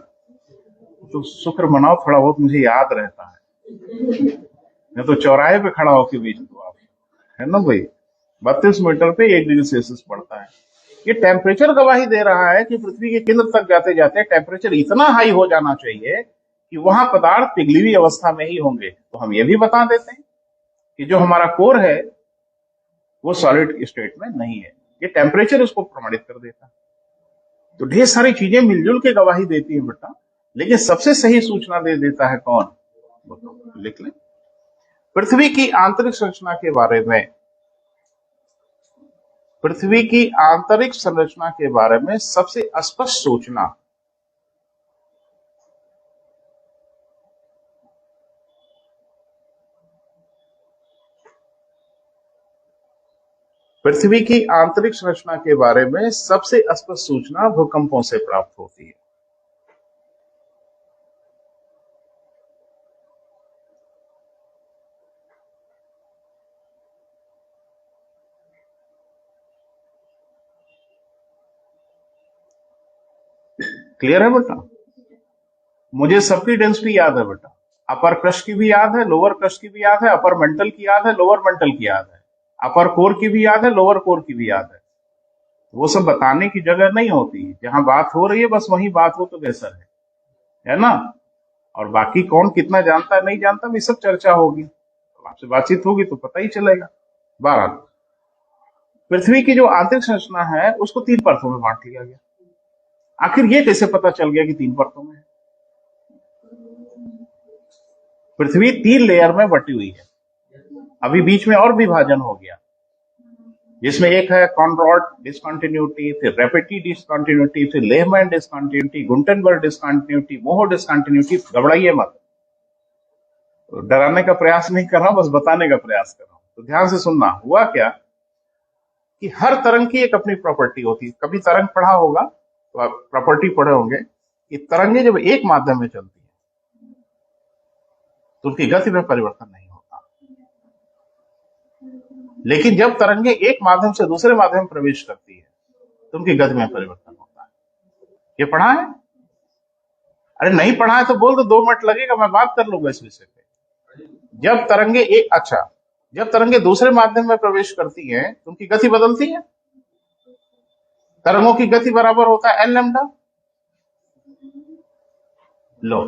तो शुक्र मनाओ थोड़ा बहुत मुझे याद रहता है, नहीं तो चौराहे पे खड़ा होकर बेच दो आप, है ना भाई। 32 मीटर पे 1 डिग्री सेल्सियस बढ़ता है। ये टेम्परेचर गवाही दे रहा है कि पृथ्वी के केंद्र तक जाते जाते टेम्परेचर इतना हाई हो जाना चाहिए कि वहां पदार्थ पिघली हुई अवस्था में ही होंगे। तो हम ये भी बता देते हैं कि जो हमारा कोर है वो सॉलिड स्टेट में नहीं है, ये टेम्परेचर उसको प्रमाणित कर देता है। तो ढेर सारी चीजें मिलजुल के गवाही देती है बेटा, लेकिन सबसे सही सूचना दे देता है कौन? लिख लें, पृथ्वी की आंतरिक संरचना के बारे में। पृथ्वी की आंतरिक संरचना के बारे में सबसे स्पष्ट सूचना पृथ्वी की आंतरिक संरचना के बारे में सबसे स्पष्ट सूचना भूकंपों से प्राप्त होती है। क्लियर है बेटा? मुझे सबकी डेंसिटी याद है बेटा, अपर क्रस्ट की भी याद है, लोअर क्रस्ट की भी याद है, अपर मेंटल की याद है, लोअर मेंटल की याद है, अपर कोर की भी याद है, लोअर कोर की भी याद है। वो सब बताने की जगह नहीं होती, जहां बात हो रही है बस वहीं बात हो तो बेहतर है ना। और बाकी कौन कितना जानता है नहीं जानता ये सब चर्चा होगी, तो आपसे बातचीत होगी तो पता ही चलेगा। 12, पृथ्वी की जो आंतरिक संरचना है उसको 3 परतों में बांट लिया गया। आखिर ये कैसे पता चल गया कि 3 परतों में है? पृथ्वी 3 लेयर में बटी हुई है, अभी बीच में और विभाजन हो गया, जिसमें एक है कॉनरॉड डिस्कंटिन्यूटी, फिर रेपेटी डिस्कंटिन्यूटी, फिर लेहमैन डिस्कंटिन्यूटी, गुंटनबर्ग डिस्कंटिन्यूटी, मोहो डिस्कंटिन्यूटी। घबराइए मत, तो डराने का प्रयास नहीं कर रहा हूं, बस बताने का प्रयास कर रहा हूं। तो ध्यान से सुनना। हुआ क्या कि हर तरंग की एक अपनी प्रॉपर्टी होती है। कभी तरंग पढ़ा होगा तो आप प्रॉपर्टी पढ़े होंगे कि तरंगे जब एक माध्यम में चलती है तो उनकी गति में परिवर्तन नहीं होता, लेकिन जब तरंगे एक माध्यम से दूसरे माध्यम में प्रवेश करती है तो उनकी गति में परिवर्तन होता है। ये पढ़ा है? अरे नहीं पढ़ा है तो बोल दो, 2 मिनट लगेगा, मैं बात कर लूंगा इस विषय पे। जब तरंगे जब तरंगे दूसरे माध्यम में प्रवेश करती हैं तो उनकी गति बदलती है। तरंगों की गति बराबर होता है एन लैम्डा। लो,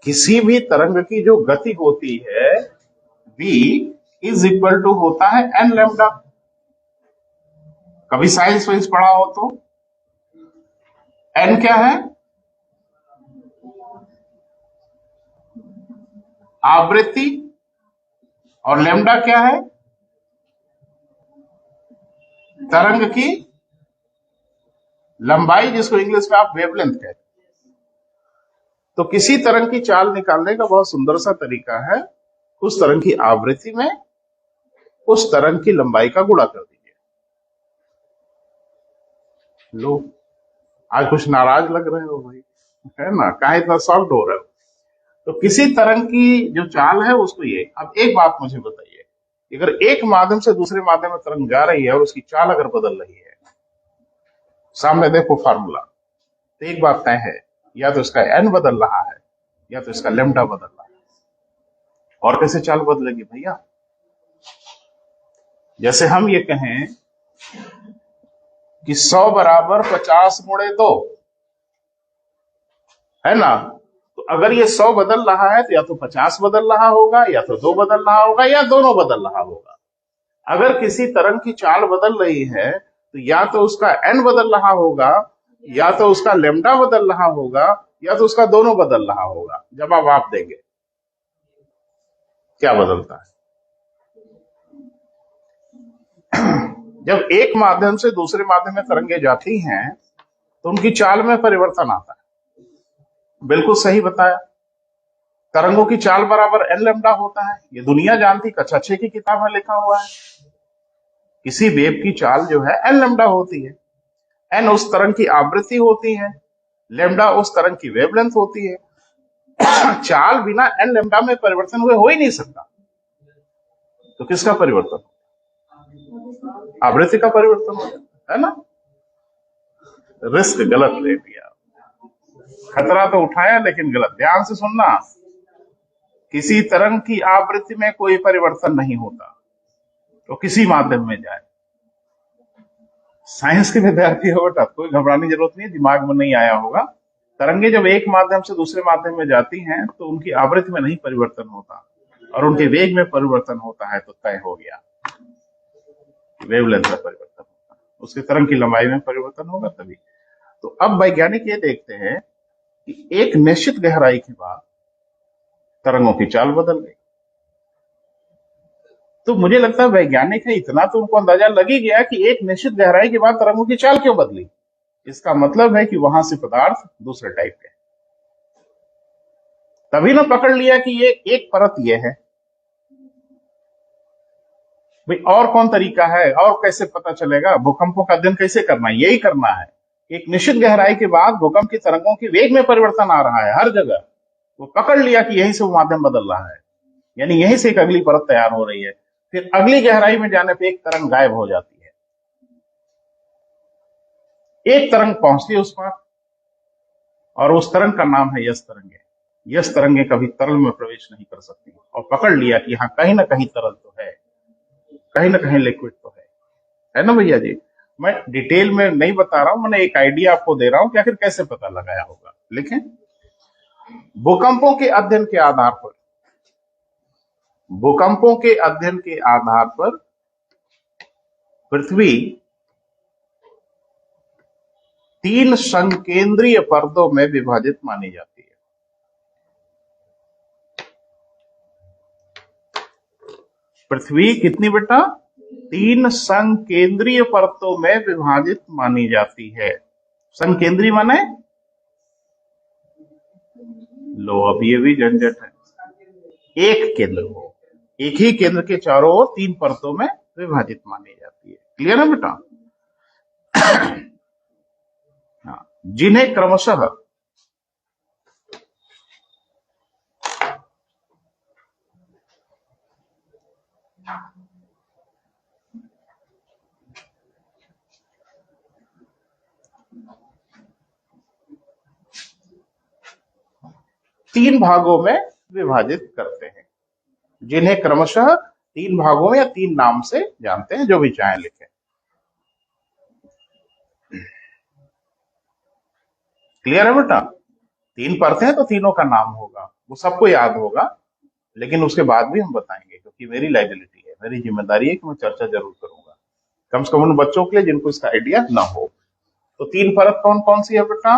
किसी भी तरंग की जो गति होती है v इज इक्वल टू होता है एन लैम्डा। कभी साइंस वाइंस पढ़ा हो तो एन क्या है? आवृत्ति, और लेमडा क्या है? तरंग की लंबाई, जिसको इंग्लिश में आप वेवलेंथ कहते हैं। तो किसी तरंग की चाल निकालने का बहुत सुंदर सा तरीका है, उस तरंग की आवृत्ति में उस तरंग की लंबाई का गुणा कर दीजिए। लो, आज कुछ नाराज लग रहे हो भाई, है ना? काहे इतना सॉफ्ट हो रहे हो? तो किसी तरंग की जो चाल है उसको ये। अब एक बात मुझे बताइए, अगर एक माध्यम से दूसरे माध्यम में तरंग जा रही है और उसकी चाल अगर बदल रही है, सामने देखो फार्मूला, तो एक बात तय है, या तो इसका एन बदल रहा है या तो इसका लेमडा बदल रहा है। और कैसे चाल बदलेगी भैया? जैसे हम ये कहें कि 100 बराबर 50 गुणे 2, है ना? तो अगर ये 100 बदल रहा है तो या तो 50 बदल रहा होगा, या तो 2 बदल रहा होगा, या दोनों बदल रहा होगा। अगर किसी तरंग की चाल बदल रही है तो या तो उसका एन बदल रहा होगा, या तो उसका लेमडा बदल रहा होगा, या तो उसका दोनों बदल रहा होगा। जवाब आप देंगे, क्या बदलता है? जब एक माध्यम से दूसरे माध्यम में तरंगे जाती हैं तो उनकी चाल में परिवर्तन आता है। बिल्कुल सही बताया, तरंगों की चाल बराबर एन लेमडा होता है। ये दुनिया जानती, कक्षा 6 की किताब में लिखा हुआ है। किसी वेव की चाल जो है एन लेमडा होती है। एन उस तरंग की आवृत्ति होती है, लेमडा उस तरंग की वेवलेंथ होती है। चाल बिना एन लेमडा में परिवर्तन हुए हो ही नहीं सकता। तो किसका परिवर्तन? आवृत्ति का परिवर्तन होता है ना? रिस्क गलत ले लिया, खतरा तो उठाया लेकिन गलत। ध्यान से सुनना, किसी तरंग की आवृत्ति में कोई परिवर्तन नहीं होता तो किसी माध्यम में जाए। साइंस के विद्यार्थी हो बेटा, कोई घबराने की जरूरत नहीं, दिमाग में नहीं आया होगा। तरंगे जब एक माध्यम से दूसरे माध्यम में जाती हैं तो उनकी आवृत्ति में नहीं परिवर्तन होता और उनके वेग में परिवर्तन होता है। तो तय हो गया, वेवलेंथ में परिवर्तन होता है, उसके तरंग की लंबाई में परिवर्तन होगा तभी। तो अब वैज्ञानिक ये देखते हैं कि एक निश्चित गहराई के बाद तरंगों की चाल बदल गई। तो मुझे लगता है वैज्ञानिक है, इतना तो उनको अंदाजा लग ही गया कि एक निश्चित गहराई के बाद तरंगों की चाल क्यों बदली। इसका मतलब है कि वहां से पदार्थ दूसरे टाइप के। तभी ना पकड़ लिया कि ये एक परत ये है। भाई और कौन तरीका है, और कैसे पता चलेगा? भूकंपों का अध्ययन कैसे करना है? यही करना है। एक निश्चित गहराई के बाद भूकंप की तरंगों की वेग में परिवर्तन आ रहा है हर जगह। वो पकड़ लिया कि यहीं से वो माध्यम बदल रहा है, यानी यहीं से एक अगली परत तैयार हो रही है। फिर अगली गहराई में जाने पे एक तरंग गायब हो जाती है, एक तरंग पहुंचती है उस पर, और उस तरंग का नाम है यस तरंगे। यस तरंगे कभी तरल में प्रवेश नहीं कर सकती, और पकड़ लिया कि हाँ कहीं ना कहीं तरल तो है, कहीं ना कहीं लिक्विड तो है ना भैया जी? मैं डिटेल में नहीं बता रहा हूं, मैंने एक आइडिया आपको दे रहा हूं कि आखिर कैसे पता लगाया होगा। लिखें, भूकंपों के अध्ययन के आधार पर, भूकंपों के अध्ययन के आधार पर पृथ्वी 3 संकेंद्रीय परतों में विभाजित मानी जाती है। पृथ्वी कितनी बेटा? 3 संकेंद्रीय परतों में विभाजित मानी जाती है। संकेंद्रीय माने, लो अब ये भी झंझट है। एक केंद्र हो, एक ही केंद्र के चारों ओर 3 परतों में विभाजित मानी जाती है। क्लियर है बेटा? हाँ, जिन्हें क्रमशः तीन भागों में विभाजित करते हैं, जिन्हें क्रमशः 3 भागों में या 3 नाम से जानते हैं, जो भी चाहे लिखें। क्लियर है बेटा? 3 परतें हैं तो तीनों का नाम होगा, वो सबको याद होगा, लेकिन उसके बाद भी हम बताएंगे, क्योंकि मेरी लाइबिलिटी है, मेरी जिम्मेदारी है कि मैं चर्चा जरूर करूंगा, कम से कम उन बच्चों के लिए जिनको इसका आइडिया ना हो। तो 3 परत कौन कौन सी है बेटा?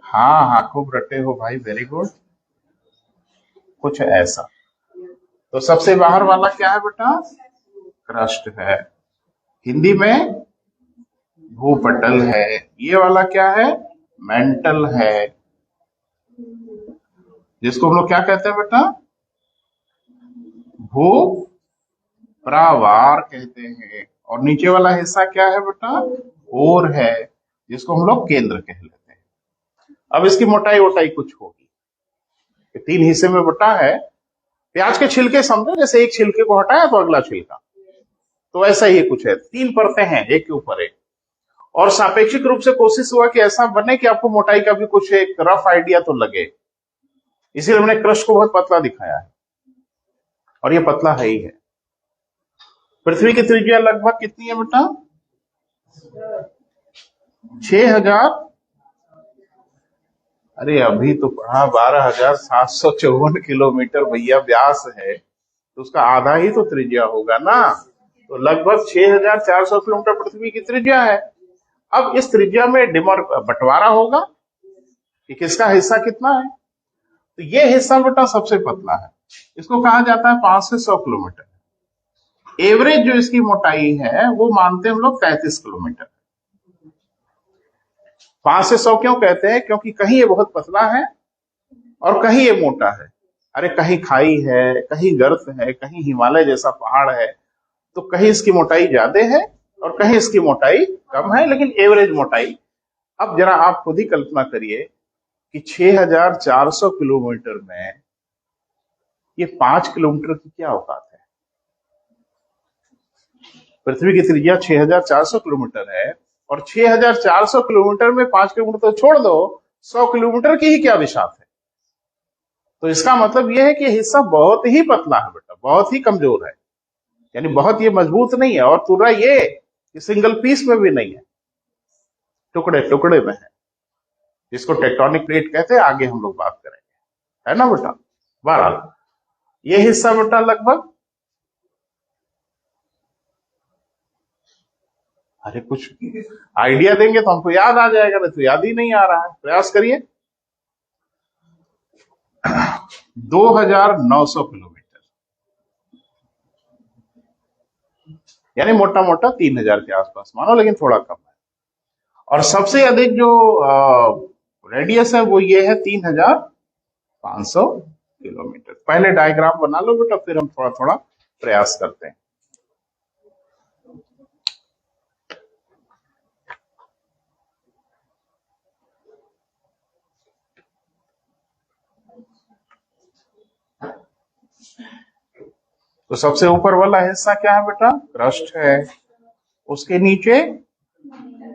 हाँ हाँ, खूब रटे हो भाई, वेरी गुड। कुछ ऐसा। तो सबसे बाहर वाला क्या है बेटा? क्रस्ट है। हिंदी में भूपटल है। ये वाला क्या है? मेंटल है, जिसको हम लोग क्या कहते हैं बेटा? भू प्रावार कहते हैं। और नीचे वाला हिस्सा क्या है बेटा? कोर है, जिसको हम लोग केंद्र कह लेते हैं। अब इसकी मोटाई वोटाई कुछ होगी। ये 3 हिस्से में बटा है। प्याज के छिलके समझो, जैसे एक छिलके को हटाया तो अगला छिलका, तो ऐसा ही कुछ है। 3 परतें हैं एक के ऊपर एक। और सापेक्षिक रूप से कोशिश हुआ कि ऐसा बने कि आपको मोटाई का भी कुछ एक रफ आइडिया तो लगे, इसीलिए हमने क्रस्ट को बहुत पतला दिखाया है, और ये पतला है ही है। पृथ्वी की त्रिज्या लगभग कितनी है बेटा? 6000, अरे अभी तो पढ़ा 12,754 किलोमीटर भैया व्यास है, तो उसका आधा ही तो त्रिज्या होगा ना। तो लगभग 6,400 किलोमीटर पृथ्वी की त्रिज्या है। अब इस त्रिज्या में बंटवारा होगा कि किसका हिस्सा कितना है। तो ये हिस्सा बेटा सबसे पतला है, इसको कहा जाता है 5 से 100 किलोमीटर। एवरेज जो इसकी मोटाई है वो मानते हैं हम लोग 33 किलोमीटर। 5 से 100 क्यों कहते हैं? क्योंकि कहीं ये बहुत पतला है और कहीं ये मोटा है। अरे कहीं खाई है, कहीं गर्त है, कहीं हिमालय जैसा पहाड़ है, तो कहीं इसकी मोटाई ज्यादा है और कहीं इसकी मोटाई कम है, लेकिन एवरेज मोटाई। अब जरा आप खुद ही कल्पना करिए कि 6,400 किलोमीटर में ये 5 किलोमीटर की क्या औकात है। पृथ्वी की त्रिज्या 6,400 किलोमीटर है, और 6,400 किलोमीटर में 5 किलोमीटर तो छोड़ दो, 100 किलोमीटर की ही क्या विशाल है। तो इसका मतलब यह है कि हिस्सा बहुत ही पतला है बेटा, बहुत ही कमजोर है, यानी बहुत ये मजबूत नहीं है। और पूरा ये कि सिंगल पीस में भी नहीं है, टुकड़े टुकड़े में है, जिसको टेक्टोनिक प्लेट कहते हैं। आगे हम लोग बात करेंगे, है ना बेटा। बहरहाल ये हिस्सा बेटा लगभग, अरे कुछ आइडिया देंगे तो हमको याद आ जाएगा, नहीं तो याद ही नहीं आ रहा है। प्रयास करिए। 2,900 किलोमीटर, यानी मोटा मोटा 3,000 के आसपास मानो, लेकिन थोड़ा कम है। और सबसे अधिक जो रेडियस है वो ये है 3,500 किलोमीटर। पहले डायग्राम बना लो बेटा, फिर हम थोड़ा थोड़ा प्रयास करते हैं। तो सबसे ऊपर वाला हिस्सा क्या है बेटा? क्रस्ट है। उसके नीचे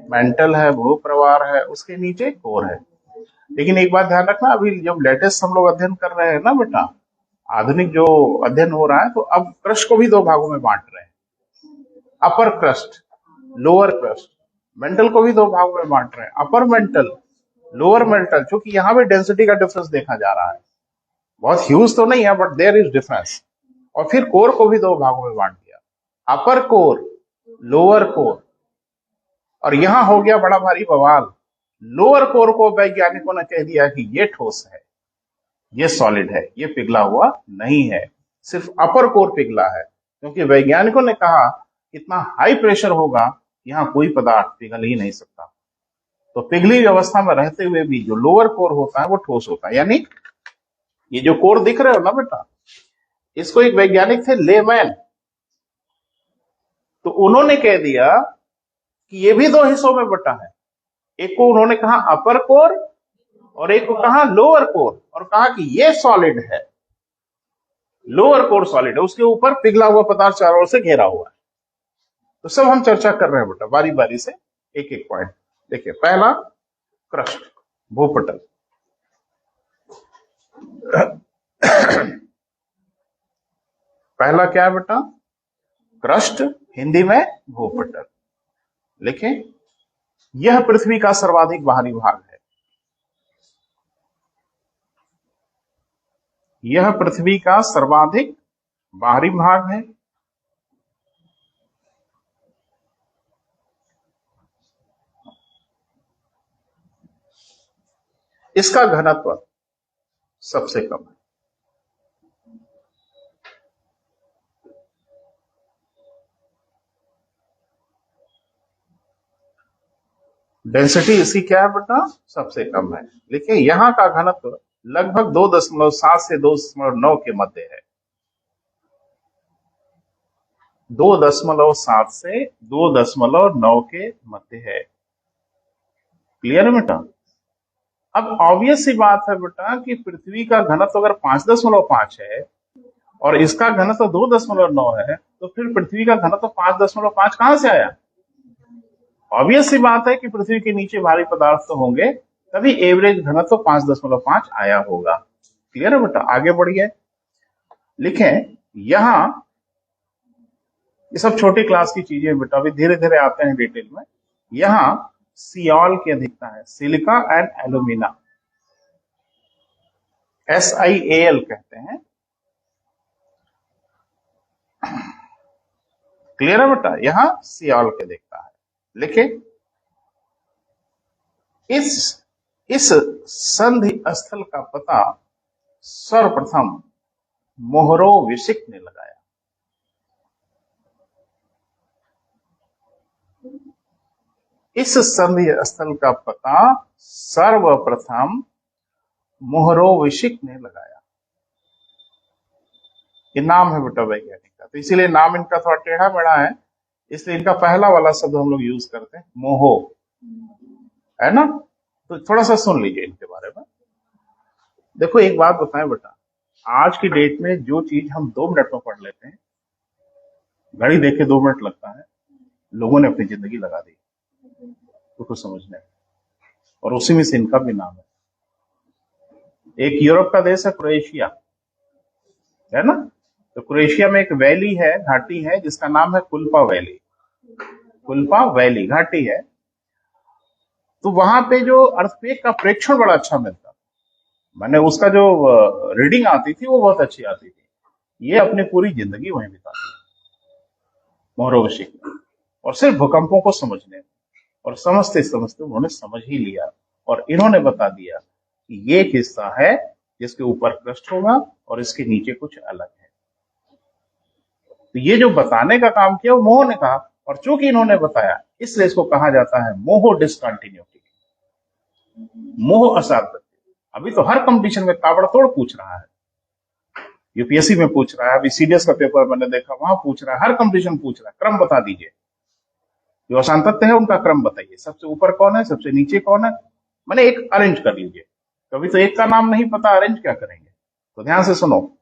मेंटल है, भूप्रवार है, उसके नीचे कोर है। लेकिन एक बात ध्यान रखना, अभी जब लेटेस्ट हम लोग अध्ययन कर रहे हैं ना बेटा, आधुनिक जो अध्ययन हो रहा है, तो अब क्रस्ट को भी 2 भागों में बांट रहे हैं। अपर क्रस्ट, लोअर क्रस्ट। मेंटल को भी 2 भागों में बांट रहे हैं, अपर मेंटल, लोअर मेंटल। क्योंकि यहाँ भी डेंसिटी का डिफरेंस देखा जा रहा है, बहुत ह्यूज तो नहीं है, बट देयर इज डिफरेंस। और फिर कोर को भी 2 भागों में बांट दिया, अपर कोर, लोअर कोर। और यहां हो गया बड़ा भारी बवाल। लोअर कोर को वैज्ञानिकों ने कह दिया कि ये ठोस है, ये सॉलिड है, ये पिघला हुआ नहीं है, सिर्फ अपर कोर पिघला है। क्योंकि वैज्ञानिकों ने कहा इतना हाई प्रेशर होगा, यहाँ कोई पदार्थ पिघल ही नहीं सकता। तो पिघली अवस्था में रहते हुए भी जो लोअर कोर होता है वो ठोस होता है। यानी ये जो कोर दिख रहे हो ना बेटा, इसको एक वैज्ञानिक थे लेमैन, तो उन्होंने कह दिया कि ये भी 2 हिस्सों में बटा है। एक को उन्होंने कहा अपर कोर और एक को कहा लोअर कोर, और कहा कि ये सॉलिड है, लोअर कोर सॉलिड है, उसके ऊपर पिघला हुआ पदार्थ चारों ओर से घेरा हुआ है। तो सब हम चर्चा कर रहे हैं बेटा, बारी बारी से एक एक पॉइंट। देखिए, पहला क्रस्ट, भूपटल। पहला क्या है बेटा? क्रस्ट, हिंदी में भूपटल। लिखें, यह पृथ्वी का सर्वाधिक बाहरी भाग है। यह पृथ्वी का सर्वाधिक बाहरी भाग है। इसका घनत्व सबसे कम है। डेंसिटी इसकी क्या है बेटा, सबसे कम है। देखिए यहाँ का घनत्व लगभग 2.7 से 2.9 के मध्य है। 2.7 से 2.9 के मध्य है। क्लियर है बेटा। अब ऑब्वियस सी बात है बेटा कि पृथ्वी का घनत्व अगर 5.5 है और इसका घनत्व 2.9 है, तो फिर पृथ्वी का घनत्व 5.5 कहां से आया। ऑब्वियस सी बात है कि पृथ्वी के नीचे भारी पदार्थ तो होंगे, तभी एवरेज घनत्व 5.5 आया होगा। क्लियर है बेटा। आगे बढ़िए, लिखें यहां, ये सब छोटी क्लास की चीजें बेटा, अभी धीरे धीरे आते हैं डिटेल में। यहां सियाल की अधिकता है, सिलिका एंड एल्यूमिना, SiAl कहते हैं। क्लियर है बेटा। यहां सियाल की अधिकता है। लिखिए इस संधि स्थल का पता सर्वप्रथम मोहरोविसिक ने लगाया। इस संधि स्थल का पता सर्वप्रथम मोहरोविसिक ने लगाया। ये नाम है बेटा वैज्ञानिक का, तो इसीलिए नाम इनका थोड़ा टेढ़ा मेढ़ा है, इसलिए इनका पहला वाला शब्द हम लोग यूज करते हैं मोहो, है ना। तो थोड़ा सा सुन लीजिए इनके बारे में। देखो एक बात बताएं बेटा, आज की डेट में जो चीज हम 2 मिनट में पढ़ लेते हैं, घड़ी देखे 2 मिनट लगता है, लोगों ने अपनी जिंदगी लगा दी उसको समझने में, और उसी में से इनका भी नाम है। एक यूरोप का देश है क्रोएशिया, है ना। तो क्रोएशिया में एक वैली है, घाटी है, जिसका नाम है कुल्पा वैली। कुल्पा वैली घाटी है। तो वहां पे जो अर्थक्वेक का प्रेक्षण बड़ा अच्छा मिलता, मैंने उसका जो रीडिंग आती थी वो बहुत अच्छी आती थी। ये अपनी पूरी जिंदगी वहीं बिताती मोहरोविसिक, और सिर्फ भूकंपों को समझने में, और समझते समझते उन्होंने समझ ही लिया, और इन्होंने बता दिया कि ये एक हिस्सा है जिसके ऊपर क्रस्ट होगा और इसके नीचे कुछ अलग है। तो ये जो बताने का काम किया वो मोह ने कहा, और चूंकि इन्होंने बताया इसलिए इसको कहा जाता है मोहो डिसकंटिन्यूटी, मोह असाध्य। अभी तो हर कंपटीशन में ताबड़तोड़ पूछ रहा है, यूपीएससी में पूछ रहा है, अभी सीडीएस का पेपर मैंने देखा वहां पूछ रहा है, हर कंपटीशन पूछ रहा है क्रम बता दीजिए, जो अशांत तत्व है उनका क्रम बताइए, सबसे ऊपर कौन है, सबसे नीचे कौन है, मैंने एक अरेंज कर लीजिए। कभी तो एक का नाम नहीं पता, अरेंज क्या करेंगे। तो ध्यान से सुनो,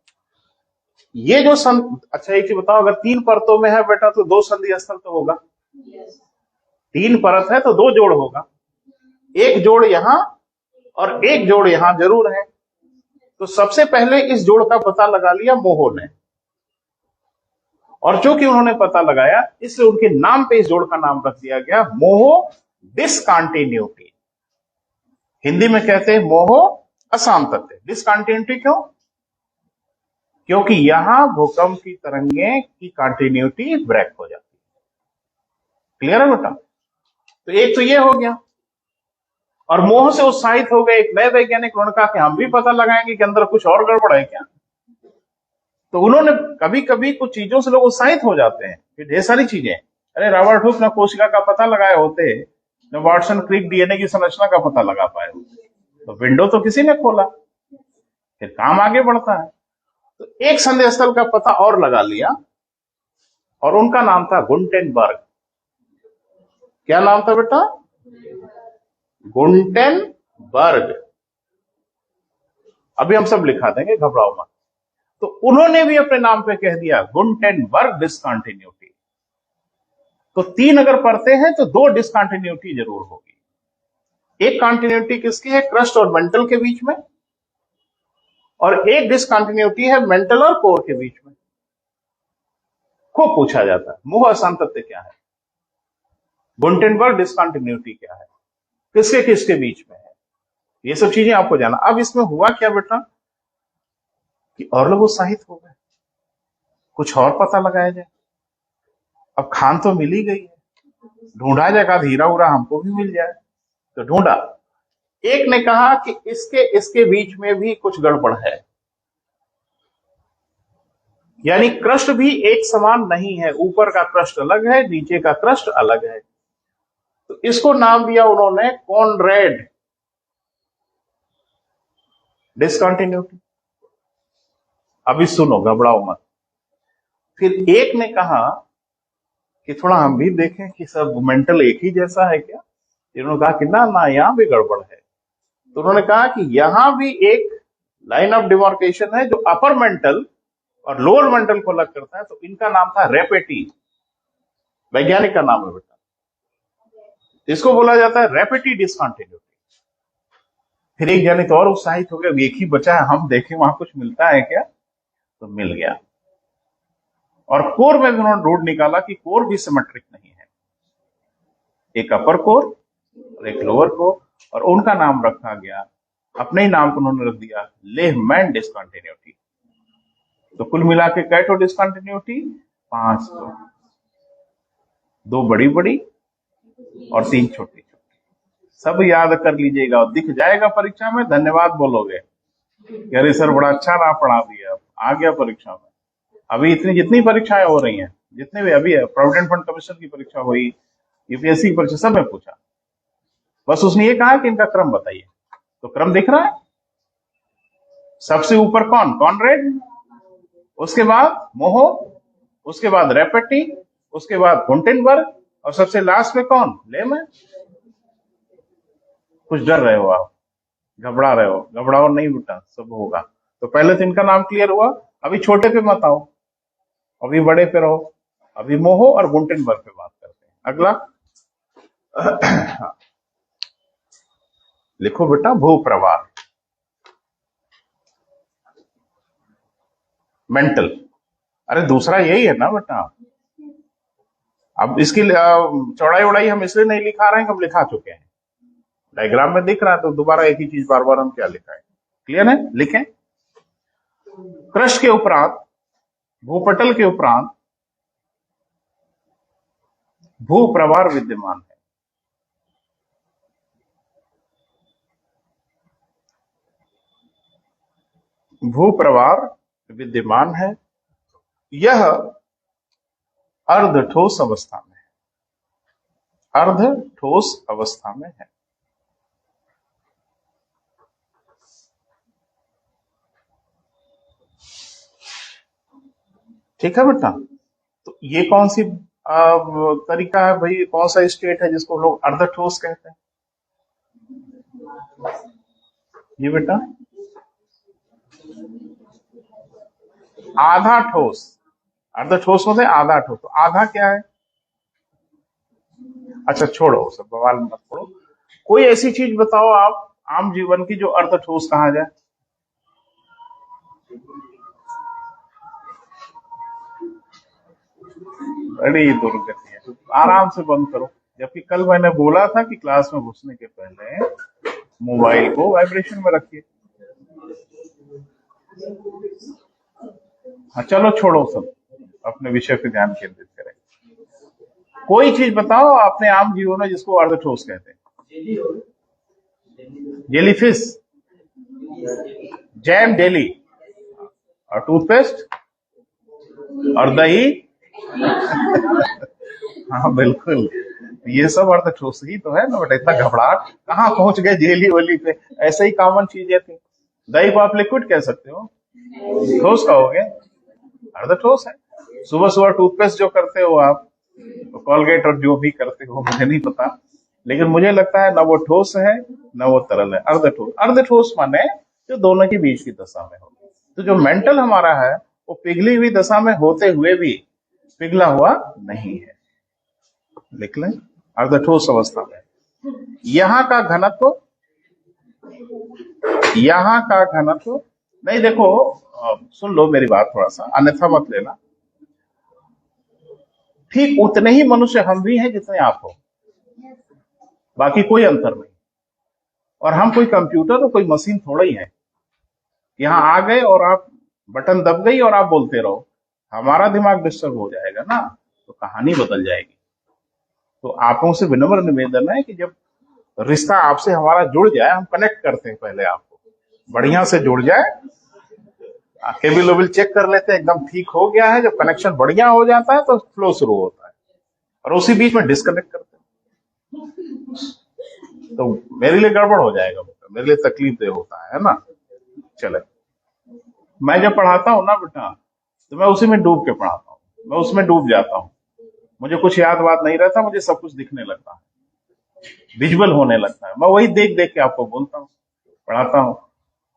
ये जो अच्छा एक चीज बताओ, अगर 3 परतों में है बेटा तो 2 संधि स्थल तो होगा। 3 परत है तो 2 जोड़ होगा, एक जोड़ यहां और एक जोड़ यहां जरूर है। तो सबसे पहले इस जोड़ का पता लगा लिया मोहो ने, और चूंकि उन्होंने पता लगाया इसलिए उनके नाम पे इस जोड़ का नाम रख दिया गया मोहो डिसकंटिन्यूटी। हिंदी में कहते हैं मोहो असांतत्य। डिसकंटिन्यूटी क्यों? क्योंकि यहां भूकंप की तरंगें की कंटिन्यूटी ब्रेक हो जाती है। क्लियर है बेटा। तो एक तो ये हो गया, और मोह से उत्साहित हो गए एक नए वैज्ञानिक, उन्होंने कहा कि हम भी पता लगाएंगे कि अंदर कुछ और गड़बड़ है क्या। तो उन्होंने, कभी कभी कुछ चीजों से लोग उत्साहित हो जाते हैं, फिर ढेर सारी चीजें, अरे रॉबर्ट हुक ने कोशिका का पता लगाए होते, न वाटसन क्रिक डीएनए की संरचना का पता लगा पाए होते, तो विंडो तो किसी ने खोला, फिर काम आगे बढ़ता है। तो एक संदेह स्थल का पता और लगा लिया, और उनका नाम था गुंटेनबर्ग। क्या नाम था बेटा? गुंटेनबर्ग। अभी हम सब लिखा देंगे, घबराओ मत। तो उन्होंने भी अपने नाम पे कह दिया गुंटेनबर्ग डिसकंटिन्यूटी। तो 3 अगर पढ़ते हैं तो 2 डिसकंटिन्यूटी जरूर होगी। एक कंटिन्यूटी किसकी है? क्रस्ट और मेंटल के बीच में, और एक डिसकंटिन्यूटी है मेंटल और कोर के बीच में। खूब पूछा जाता है मोह असांतत्य क्या है, गुंटेनबर्ग डिसकंटिन्यूटी क्या है, किसके किसके बीच में है, ये सब चीजें आपको जाना। अब इसमें हुआ क्या बेटा कि और लोग उत्साहित हो गए, कुछ और पता लगाया जाए। अब खान तो मिल ही गई है, ढूंढा जाएगा, हीरा उरा हमको भी मिल जाए, तो ढूंढा। एक ने कहा कि इसके बीच में भी कुछ गड़बड़ है, यानी क्रस्ट भी एक समान नहीं है, ऊपर का क्रस्ट अलग है, नीचे का क्रस्ट अलग है। तो तो इसको नाम दिया उन्होंने कॉनरेड डिसकंटिन्यूटी। अभी सुनो, घबराओ मत। फिर एक ने कहा कि थोड़ा हम भी देखें कि सब मेंटल एक ही जैसा है क्या। इन्होंने कहा कि ना ना, यहां भी गड़बड़ है। तो उन्होंने कहा कि यहां भी एक लाइन ऑफ डिमार्केशन है जो अपर मेंटल और लोअर मेंटल को अलग करता है। तो इनका नाम था रेपेटी, वैज्ञानिक का नाम है बेटा। इसको बोला जाता है रेपेटी डिसकंटिन्यूटी। फिर एक जने तो और उत्साहित हो गया, एक ही बचा है, हम देखें वहां कुछ मिलता है क्या। तो मिल गया। और कोर में भी उन्होंने ढूंढ निकाला कि कोर भी सिमेट्रिक नहीं है, एक अपर कोर और एक लोअर कोर, और उनका नाम रखा गया, अपने ही नाम को उन्होंने रख दिया, लेहमैन डिसकंटिन्यूटी। तो कुल मिला के कैटो डिसकंटिन्यूटी 5 तो, 2 बड़ी बड़ी और 3 छोटी छोटी। सब याद कर लीजिएगा और दिख जाएगा परीक्षा में, धन्यवाद बोलोगे कि अरे सर बड़ा अच्छा ना पढ़ा दिया, आ गया परीक्षा में। अभी इतनी जितनी परीक्षाएं हो रही हैं, जितने भी अभी है, प्रोविडेंट फंड कमीशन की परीक्षा हुई, यूपीएससी की परीक्षा, सब में पूछा, बस उसने ये कहा कि इनका क्रम बताइए। तो क्रम दिख रहा है, सबसे ऊपर कौन, कॉनरेड, उसके बाद मोहो, उसके बाद रेपेटी, उसके बाद गुंटेनबर्ग, और सबसे लास्ट में कौन, लेमैन। कुछ डर रहे हो आप, घबरा रहे हो, घबराओ नहीं बेटा, सब होगा। तो पहले तो इनका नाम क्लियर हुआ, अभी छोटे पे मत आओ, अभी बड़े पे रहो। अभी मोहो और गुंटेनबर्ग पे बात करते हैं। अगला लिखो बेटा, भूप्रवार, मेंटल। अरे दूसरा यही है ना बेटा। अब इसकी चौड़ाई उड़ाई हम इसलिए नहीं लिखा रहे हैं, हम लिखा चुके हैं, डायग्राम में दिख रहा है, तो दोबारा एक ही चीज बार बार हम क्या लिखा है, क्लियर है, लिखें। क्रस्ट के उपरांत, भूपटल के उपरांत भूप्रवार विद्यमान है। भूप्रवार विद्यमान है, यह अर्ध ठोस अवस्था में है, अर्ध ठोस अवस्था में है। ठीक है बेटा। तो ये कौन सी तरीका है भाई, कौन सा स्टेट है जिसको लोग अर्ध ठोस कहते हैं, ये बेटा आधा ठोस। अर्ध ठोस होते आधा ठोस, तो आधा क्या है। अच्छा छोड़ो, सब बवाल मत पड़ो, कोई ऐसी चीज बताओ आप आम जीवन की जो अर्ध ठोस कहा जाए। बड़ी दुर्गति है, आराम से बंद करो। जबकि कल मैंने बोला था कि क्लास में घुसने के पहले मोबाइल को वाइब्रेशन में रखिए। हाँ चलो छोड़ो, सब अपने विषय पे ध्यान केंद्रित करें। कोई चीज बताओ अपने आम जीवन में जिसको अर्ध ठोस कहते हैं। जेलीफिश, जैम डेली, और टूथपेस्ट, और दही। हाँ बिल्कुल, ये सब अर्ध ठोस ही तो है ना बेटा, इतना घबराहट कहाँ पहुंच गए जेली वली पे, ऐसे ही कॉमन चीजें थी। दही को आप लिक्विड कह सकते हो, ठोस कहोगे, अर्ध ठोस है। सुबह सुबह टूथपेस्ट जो करते हो आप, तो कॉलगेट और जो भी करते हो मुझे नहीं पता, लेकिन मुझे लगता है ना वो ठोस है ना वो तरल है, अर्ध ठोस। अर्ध ठोस माने जो दोनों के बीच की दशा में हो। तो जो मेंटल हमारा है वो पिघली हुई दशा में होते हुए भी पिघला हुआ नहीं है, लिख लें, अर्ध ठोस अवस्था में। यहां का घनत्व, यहां का घनत्व नहीं, देखो सुन लो मेरी बात थोड़ा सा, अन्यथा मत लेना। ठीक उतने ही मनुष्य हम भी हैं जितने आप हो, बाकी कोई अंतर नहीं। और हम कोई कंप्यूटर और कोई मशीन थोड़ा ही है, यहां आ गए और आप बटन दब गई और आप बोलते रहो, हमारा दिमाग डिस्टर्ब हो जाएगा ना, तो कहानी बदल जाएगी। तो आपों से विनम्र निवेदन है कि जब रिश्ता आपसे हमारा जुड़ जाए, हम कनेक्ट करते हैं पहले आपको, बढ़िया से जुड़ जाए, केबल वेबल चेक कर लेते हैं एकदम ठीक हो गया है। जब कनेक्शन बढ़िया हो जाता है तो फ्लो शुरू होता है, और उसी बीच में डिस्कनेक्ट करते हैं। तो मेरे लिए गड़बड़ हो जाएगा बेटा, मेरे लिए तकलीफ दे होता है ना। चले, मैं जब पढ़ाता हूँ ना बेटा, तो मैं उसी में डूब के पढ़ाता हूँ, मैं उसमें डूब जाता हूँ। मुझे कुछ याद बात नहीं रहता, मुझे सब कुछ दिखने लगता है, विजुअल होने लगता है। मैं वही देख देख के आपको बोलता हूँ, पढ़ाता हूँ।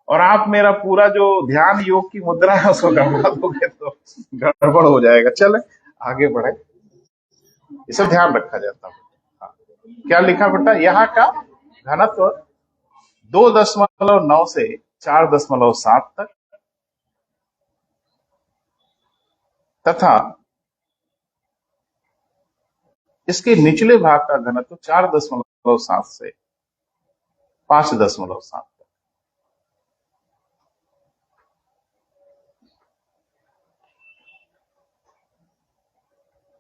और आप मेरा पूरा जो ध्यान योग की मुद्रा है उसको गड़बड़ा दोगे तो गड़बड़ हो जाएगा। चले आगे बढ़े, ये सब ध्यान रखा जाता है। हाँ। क्या लिखा बेटा, यहाँ का घनत्व 2.9 से 4.7 तक तथा इसके निचले भाग का घनत्व 4.7 से 5.7 तक।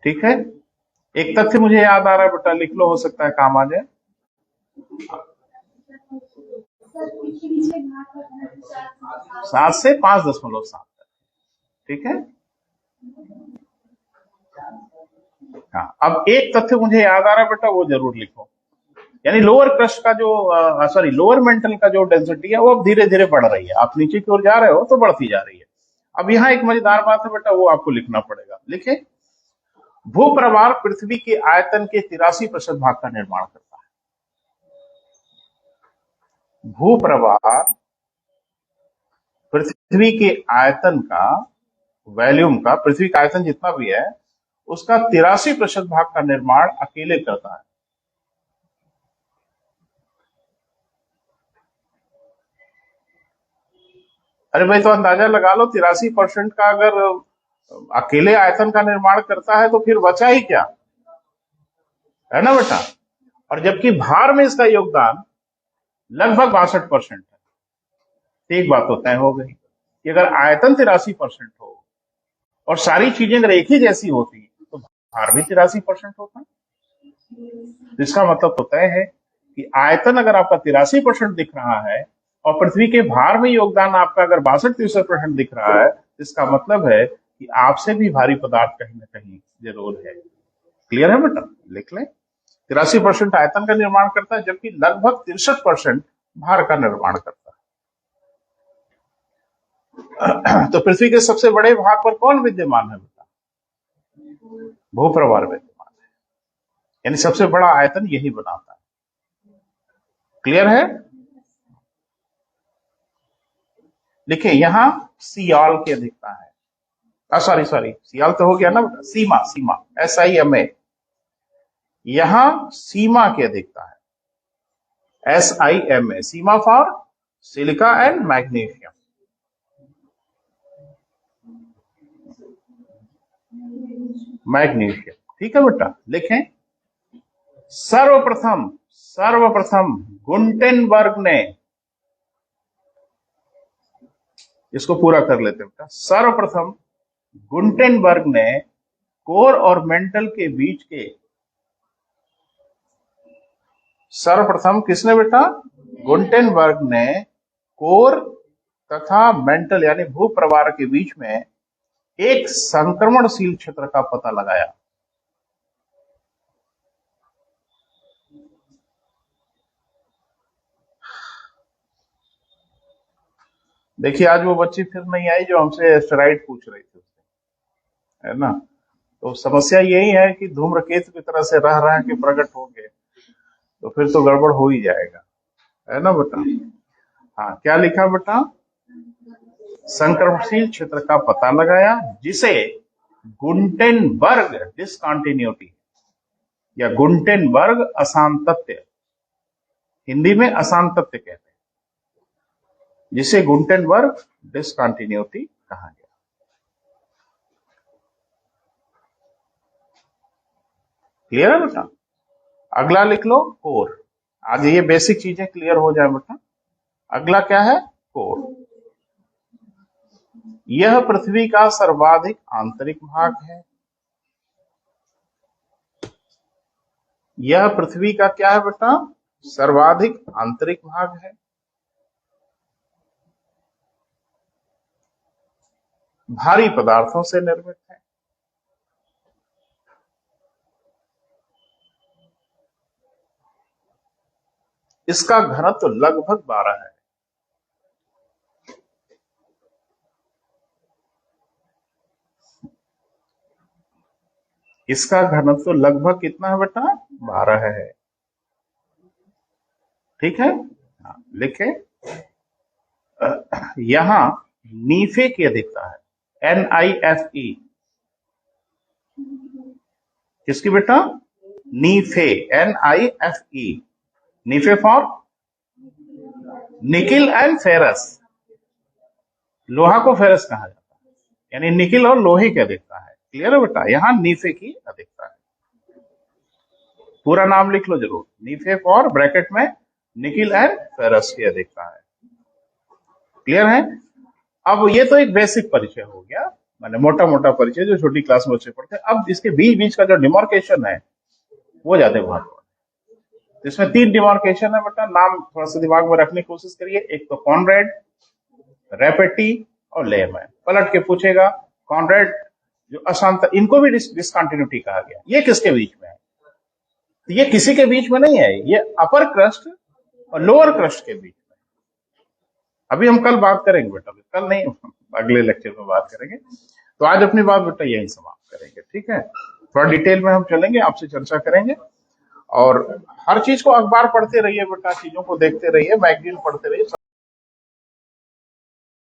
ठीक है, एक तथ्य मुझे याद आ रहा है बेटा, लिख लो, हो सकता है काम आ जाए। 7 से 5.7 तक। ठीक है, हाँ। अब एक तथ्य मुझे याद आ रहा है बेटा, वो जरूर लिखो। यानी लोअर क्रस्ट का जो सॉरी लोअर मेंटल का जो डेंसिटी है वो अब धीरे धीरे बढ़ रही है। आप नीचे की ओर जा रहे हो तो बढ़ती जा रही है। अब यहाँ एक मजेदार बात है बेटा, वो आपको लिखना पड़ेगा। लिखे, भूप्रवाल पृथ्वी के आयतन के 83% भाग का निर्माण करता है। भूप्रवाल पृथ्वी के आयतन का, वॉल्यूम का, पृथ्वी का आयतन जितना भी है उसका 83% भाग का निर्माण अकेले करता है। अरे भाई, तो अंदाजा लगा लो, 83% का अगर अकेले आयतन का निर्माण करता है तो फिर बचा ही क्या, है ना बेटा। और जबकि भार में इसका योगदान लगभग 62% है। तो एक बात तो तय हो गई कि अगर आयतन 83% हो और सारी चीजें अगर एक ही जैसी होती तो भार भी 83% होता। तो इसका मतलब तो तय है कि आयतन अगर आपका 83% दिख रहा है और पृथ्वी के भार में योगदान आपका अगर 62-63% दिख रहा है, इसका मतलब है कि आपसे भी भारी पदार्थ कहीं ना कहीं जरूर है। क्लियर है बेटा, लिख लें। 83% आयतन का निर्माण करता है जबकि लगभग 63% भार का निर्माण करता है। तो पृथ्वी के सबसे बड़े भाग पर कौन विद्यमान है बेटा, भूप्रवाल विद्यमान है। यानी सबसे बड़ा आयतन यही बनाता है। क्लियर है। देखिए, यहां सियाल की अधिकता है। सॉरी सॉरी, सियाल तो हो गया ना बेटा, सीमा, सीमा, SIMA। यहां सीमा की अधिकता है, SIMA, Seema for silica and magnesium. Magnesium, ठीक है बेटा, लिखें। सर्वप्रथम सर्वप्रथम गुंटेनबर्ग ने, इसको पूरा कर लेते बेटा। सर्वप्रथम गुंटेनबर्ग ने कोर और मेंटल के बीच के, सर्वप्रथम किसने बेटा, गुंटेनबर्ग ने कोर तथा मेंटल यानी भूप्रवाल के बीच में एक संक्रमणशील क्षेत्र का पता लगाया। देखिए, आज वो बच्ची फिर नहीं आई जो हमसे एस्टेरॉइड पूछ रही थी उससे, है ना। तो समस्या यही है कि धूम्रकेतु की तरह से रह रहे के प्रकट होंगे तो फिर तो गड़बड़ हो ही जाएगा, है ना बेटा। हाँ, क्या लिखा बेटा, संक्रमणशील क्षेत्र का पता लगाया जिसे गुंटेनबर्ग डिसकंटिन्यूटी या गुंटेनबर्ग असांतत्य, हिंदी में असांतत्य कहते हैं, जिसे गुंटेनबर्ग डिसकंटिन्यूटी कहा गया। क्लियर है बेटा। अगला लिख लो, कोर। आज ये बेसिक चीजें क्लियर हो जाए बेटा। अगला क्या है, कोर। यह पृथ्वी का सर्वाधिक आंतरिक भाग है। यह पृथ्वी का क्या है बेटा, सर्वाधिक आंतरिक भाग है। भारी पदार्थों से निर्मित है। इसका घनत्व लगभग 12 है। इसका घनत्व लगभग कितना है बेटा? 12 है। ठीक है, लिखे। यहां नीफे की अधिकता है, NIFE। किसकी बेटा? NIFE, NIFE। NIFE for nickel and ferrous. लोहा को फेरस कहा जाता है, यानी निकिल और लोहे की अधिकता है। क्लियर है बेटा? यहां नीफे की अधिकता है। पूरा नाम लिख लो जरूर, नीफे फॉर ब्रैकेट में निकिल एंड फेरस की अधिकता है। क्लियर है? अब ये तो एक बेसिक परिचय हो गया, मैंने मोटा मोटा परिचय जो छोटी क्लास में बच्चे पढ़ते हैं। अब इसके बीच बीच का जो डिमार्केशन है वो ज्यादा महत्वपूर्ण। इसमें 3 डिमार्केशन है बेटा, नाम थोड़ा सा दिमाग में रखने की कोशिश करिए। एक तो कॉनरेड, रेपेटी और लेमैन। पलट के पूछेगा कॉनरेड जो अशांत, इनको भी डिसकंटिन्यूटी कहा गया। ये किसके बीच में है? तो ये किसी के बीच में नहीं है, ये अपर क्रस्ट और लोअर क्रस्ट के बीच में। अभी हम कल बात करेंगे बेटा, कल नहीं अगले लेक्चर में बात करेंगे। तो आज अपनी बात बेटा यही समाप्त करेंगे। ठीक है, थोड़ा डिटेल में हम चलेंगे, आपसे चर्चा करेंगे। और हर चीज को अखबार पढ़ते रहिए बेटा, चीजों को देखते रहिए, मैगजीन पढ़ते रहिए।